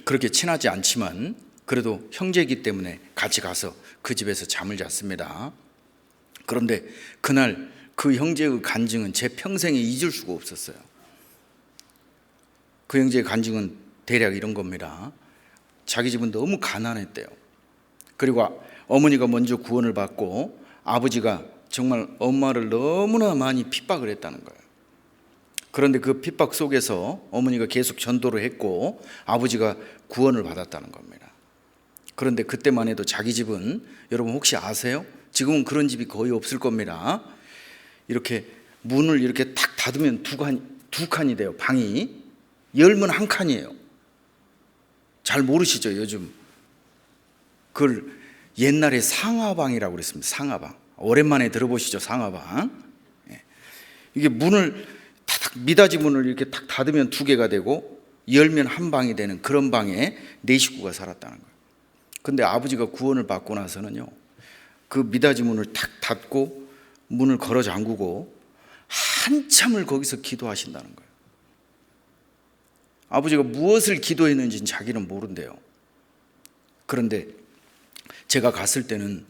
그렇게 친하지 않지만 그래도 형제이기 때문에 같이 가서 그 집에서 잠을 잤습니다. 그런데 그날 그 형제의 간증은 제 평생에 잊을 수가 없었어요. 그 형제의 간증은 대략 이런 겁니다. 자기 집은 너무 가난했대요. 그리고 어머니가 먼저 구원을 받고 아버지가 정말 엄마를 너무나 많이 핍박을 했다는 거예요. 그런데 그 핍박 속에서 어머니가 계속 전도를 했고 아버지가 구원을 받았다는 겁니다. 그런데 그때만 해도 자기 집은, 여러분 혹시 아세요? 지금은 그런 집이 거의 없을 겁니다. 이렇게 문을 이렇게 탁 닫으면 두 칸이 돼요. 방이 열면 한 칸이에요. 잘 모르시죠? 요즘 그걸 옛날에 상하방이라고 그랬습니다. 상하방. 오랜만에 들어보시죠? 상하방. 이게 문을 탁, 미닫이 문을 이렇게 탁 닫으면 두 개가 되고 열면 한 방이 되는 그런 방에 네 식구가 살았다는 거예요. 근데 아버지가 구원을 받고 나서는요, 그 미닫이 문을 탁 닫고 문을 걸어 잠그고 한참을 거기서 기도하신다는 거예요. 아버지가 무엇을 기도했는지는 자기는 모른대요. 그런데 제가 갔을 때는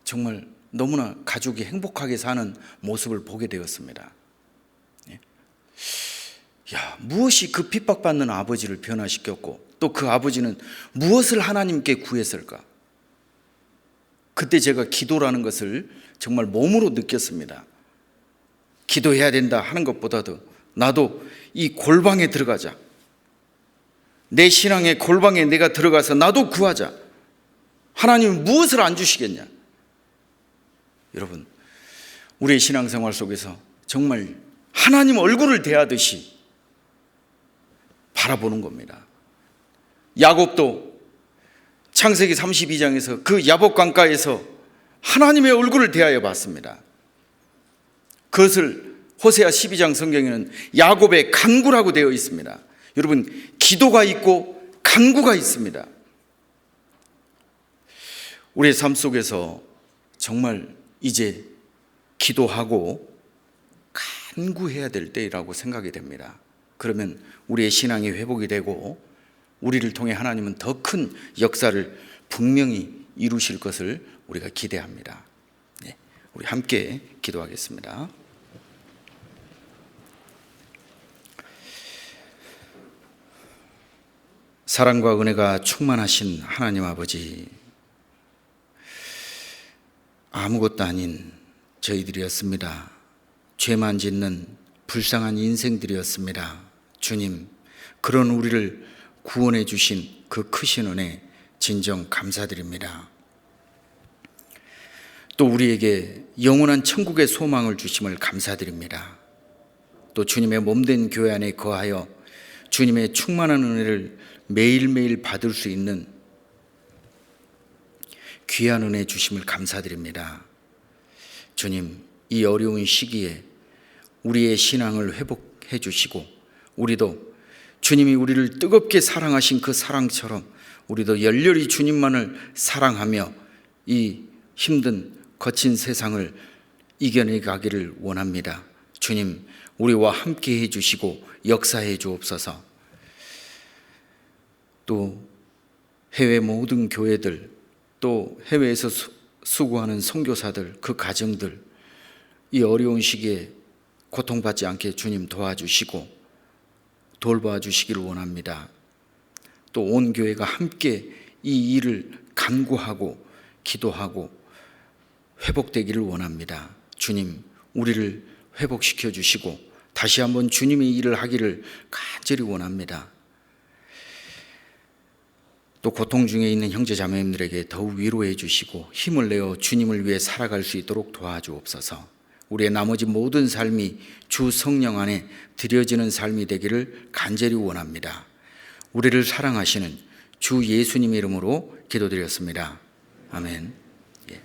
정말 너무나 가족이 행복하게 사는 모습을 보게 되었습니다. 야, 무엇이 그 핍박받는 아버지를 변화시켰고 또 그 아버지는 무엇을 하나님께 구했을까? 그때 제가 기도라는 것을 정말 몸으로 느꼈습니다. 기도해야 된다 하는 것보다도 나도 이 골방에 들어가자. 내 신앙의 골방에 내가 들어가서 나도 구하자. 하나님은 무엇을 안 주시겠냐? 여러분, 우리의 신앙생활 속에서 정말 하나님 얼굴을 대하듯이 바라보는 겁니다. 야곱도 창세기 32장에서 그 야복 강가에서 하나님의 얼굴을 대하여 봤습니다. 그것을 호세아 12장 성경에는 야곱의 간구라고 되어 있습니다. 여러분, 기도가 있고 간구가 있습니다. 우리의 삶 속에서 정말 이제 기도하고 간구해야 될 때라고 생각이 됩니다. 그러면 우리의 신앙이 회복이 되고 우리를 통해 하나님은 더 큰 역사를 분명히 이루실 것을 우리가 기대합니다. 네, 우리 함께 기도하겠습니다. 사랑과 은혜가 충만하신 하나님 아버지, 아무것도 아닌 저희들이었습니다. 죄만 짓는 불쌍한 인생들이었습니다. 주님, 그런 우리를 구원해 주신 그 크신 은혜 진정 감사드립니다. 또 우리에게 영원한 천국의 소망을 주심을 감사드립니다. 또 주님의 몸된 교회 안에 거하여 주님의 충만한 은혜를 매일매일 받을 수 있는 귀한 은혜 주심을 감사드립니다. 주님, 이 어려운 시기에 우리의 신앙을 회복해 주시고 우리도 주님이 우리를 뜨겁게 사랑하신 그 사랑처럼 우리도 열렬히 주님만을 사랑하며 이 힘든 거친 세상을 이겨내 가기를 원합니다. 주님, 우리와 함께 해주시고 역사해 주옵소서. 또 해외 모든 교회들, 또 해외에서 수고하는 선교사들, 그 가정들, 이 어려운 시기에 고통받지 않게 주님 도와주시고 돌봐 주시기를 원합니다. 또 온 교회가 함께 이 일을 간구하고 기도하고 회복되기를 원합니다. 주님, 우리를 회복시켜 주시고 다시 한번 주님의 일을 하기를 간절히 원합니다. 또 고통 중에 있는 형제 자매님들에게 더욱 위로해 주시고 힘을 내어 주님을 위해 살아갈 수 있도록 도와주옵소서. 우리의 나머지 모든 삶이 주 성령 안에 드려지는 삶이 되기를 간절히 원합니다. 우리를 사랑하시는 주 예수님의 이름으로 기도드렸습니다. 아멘. 예.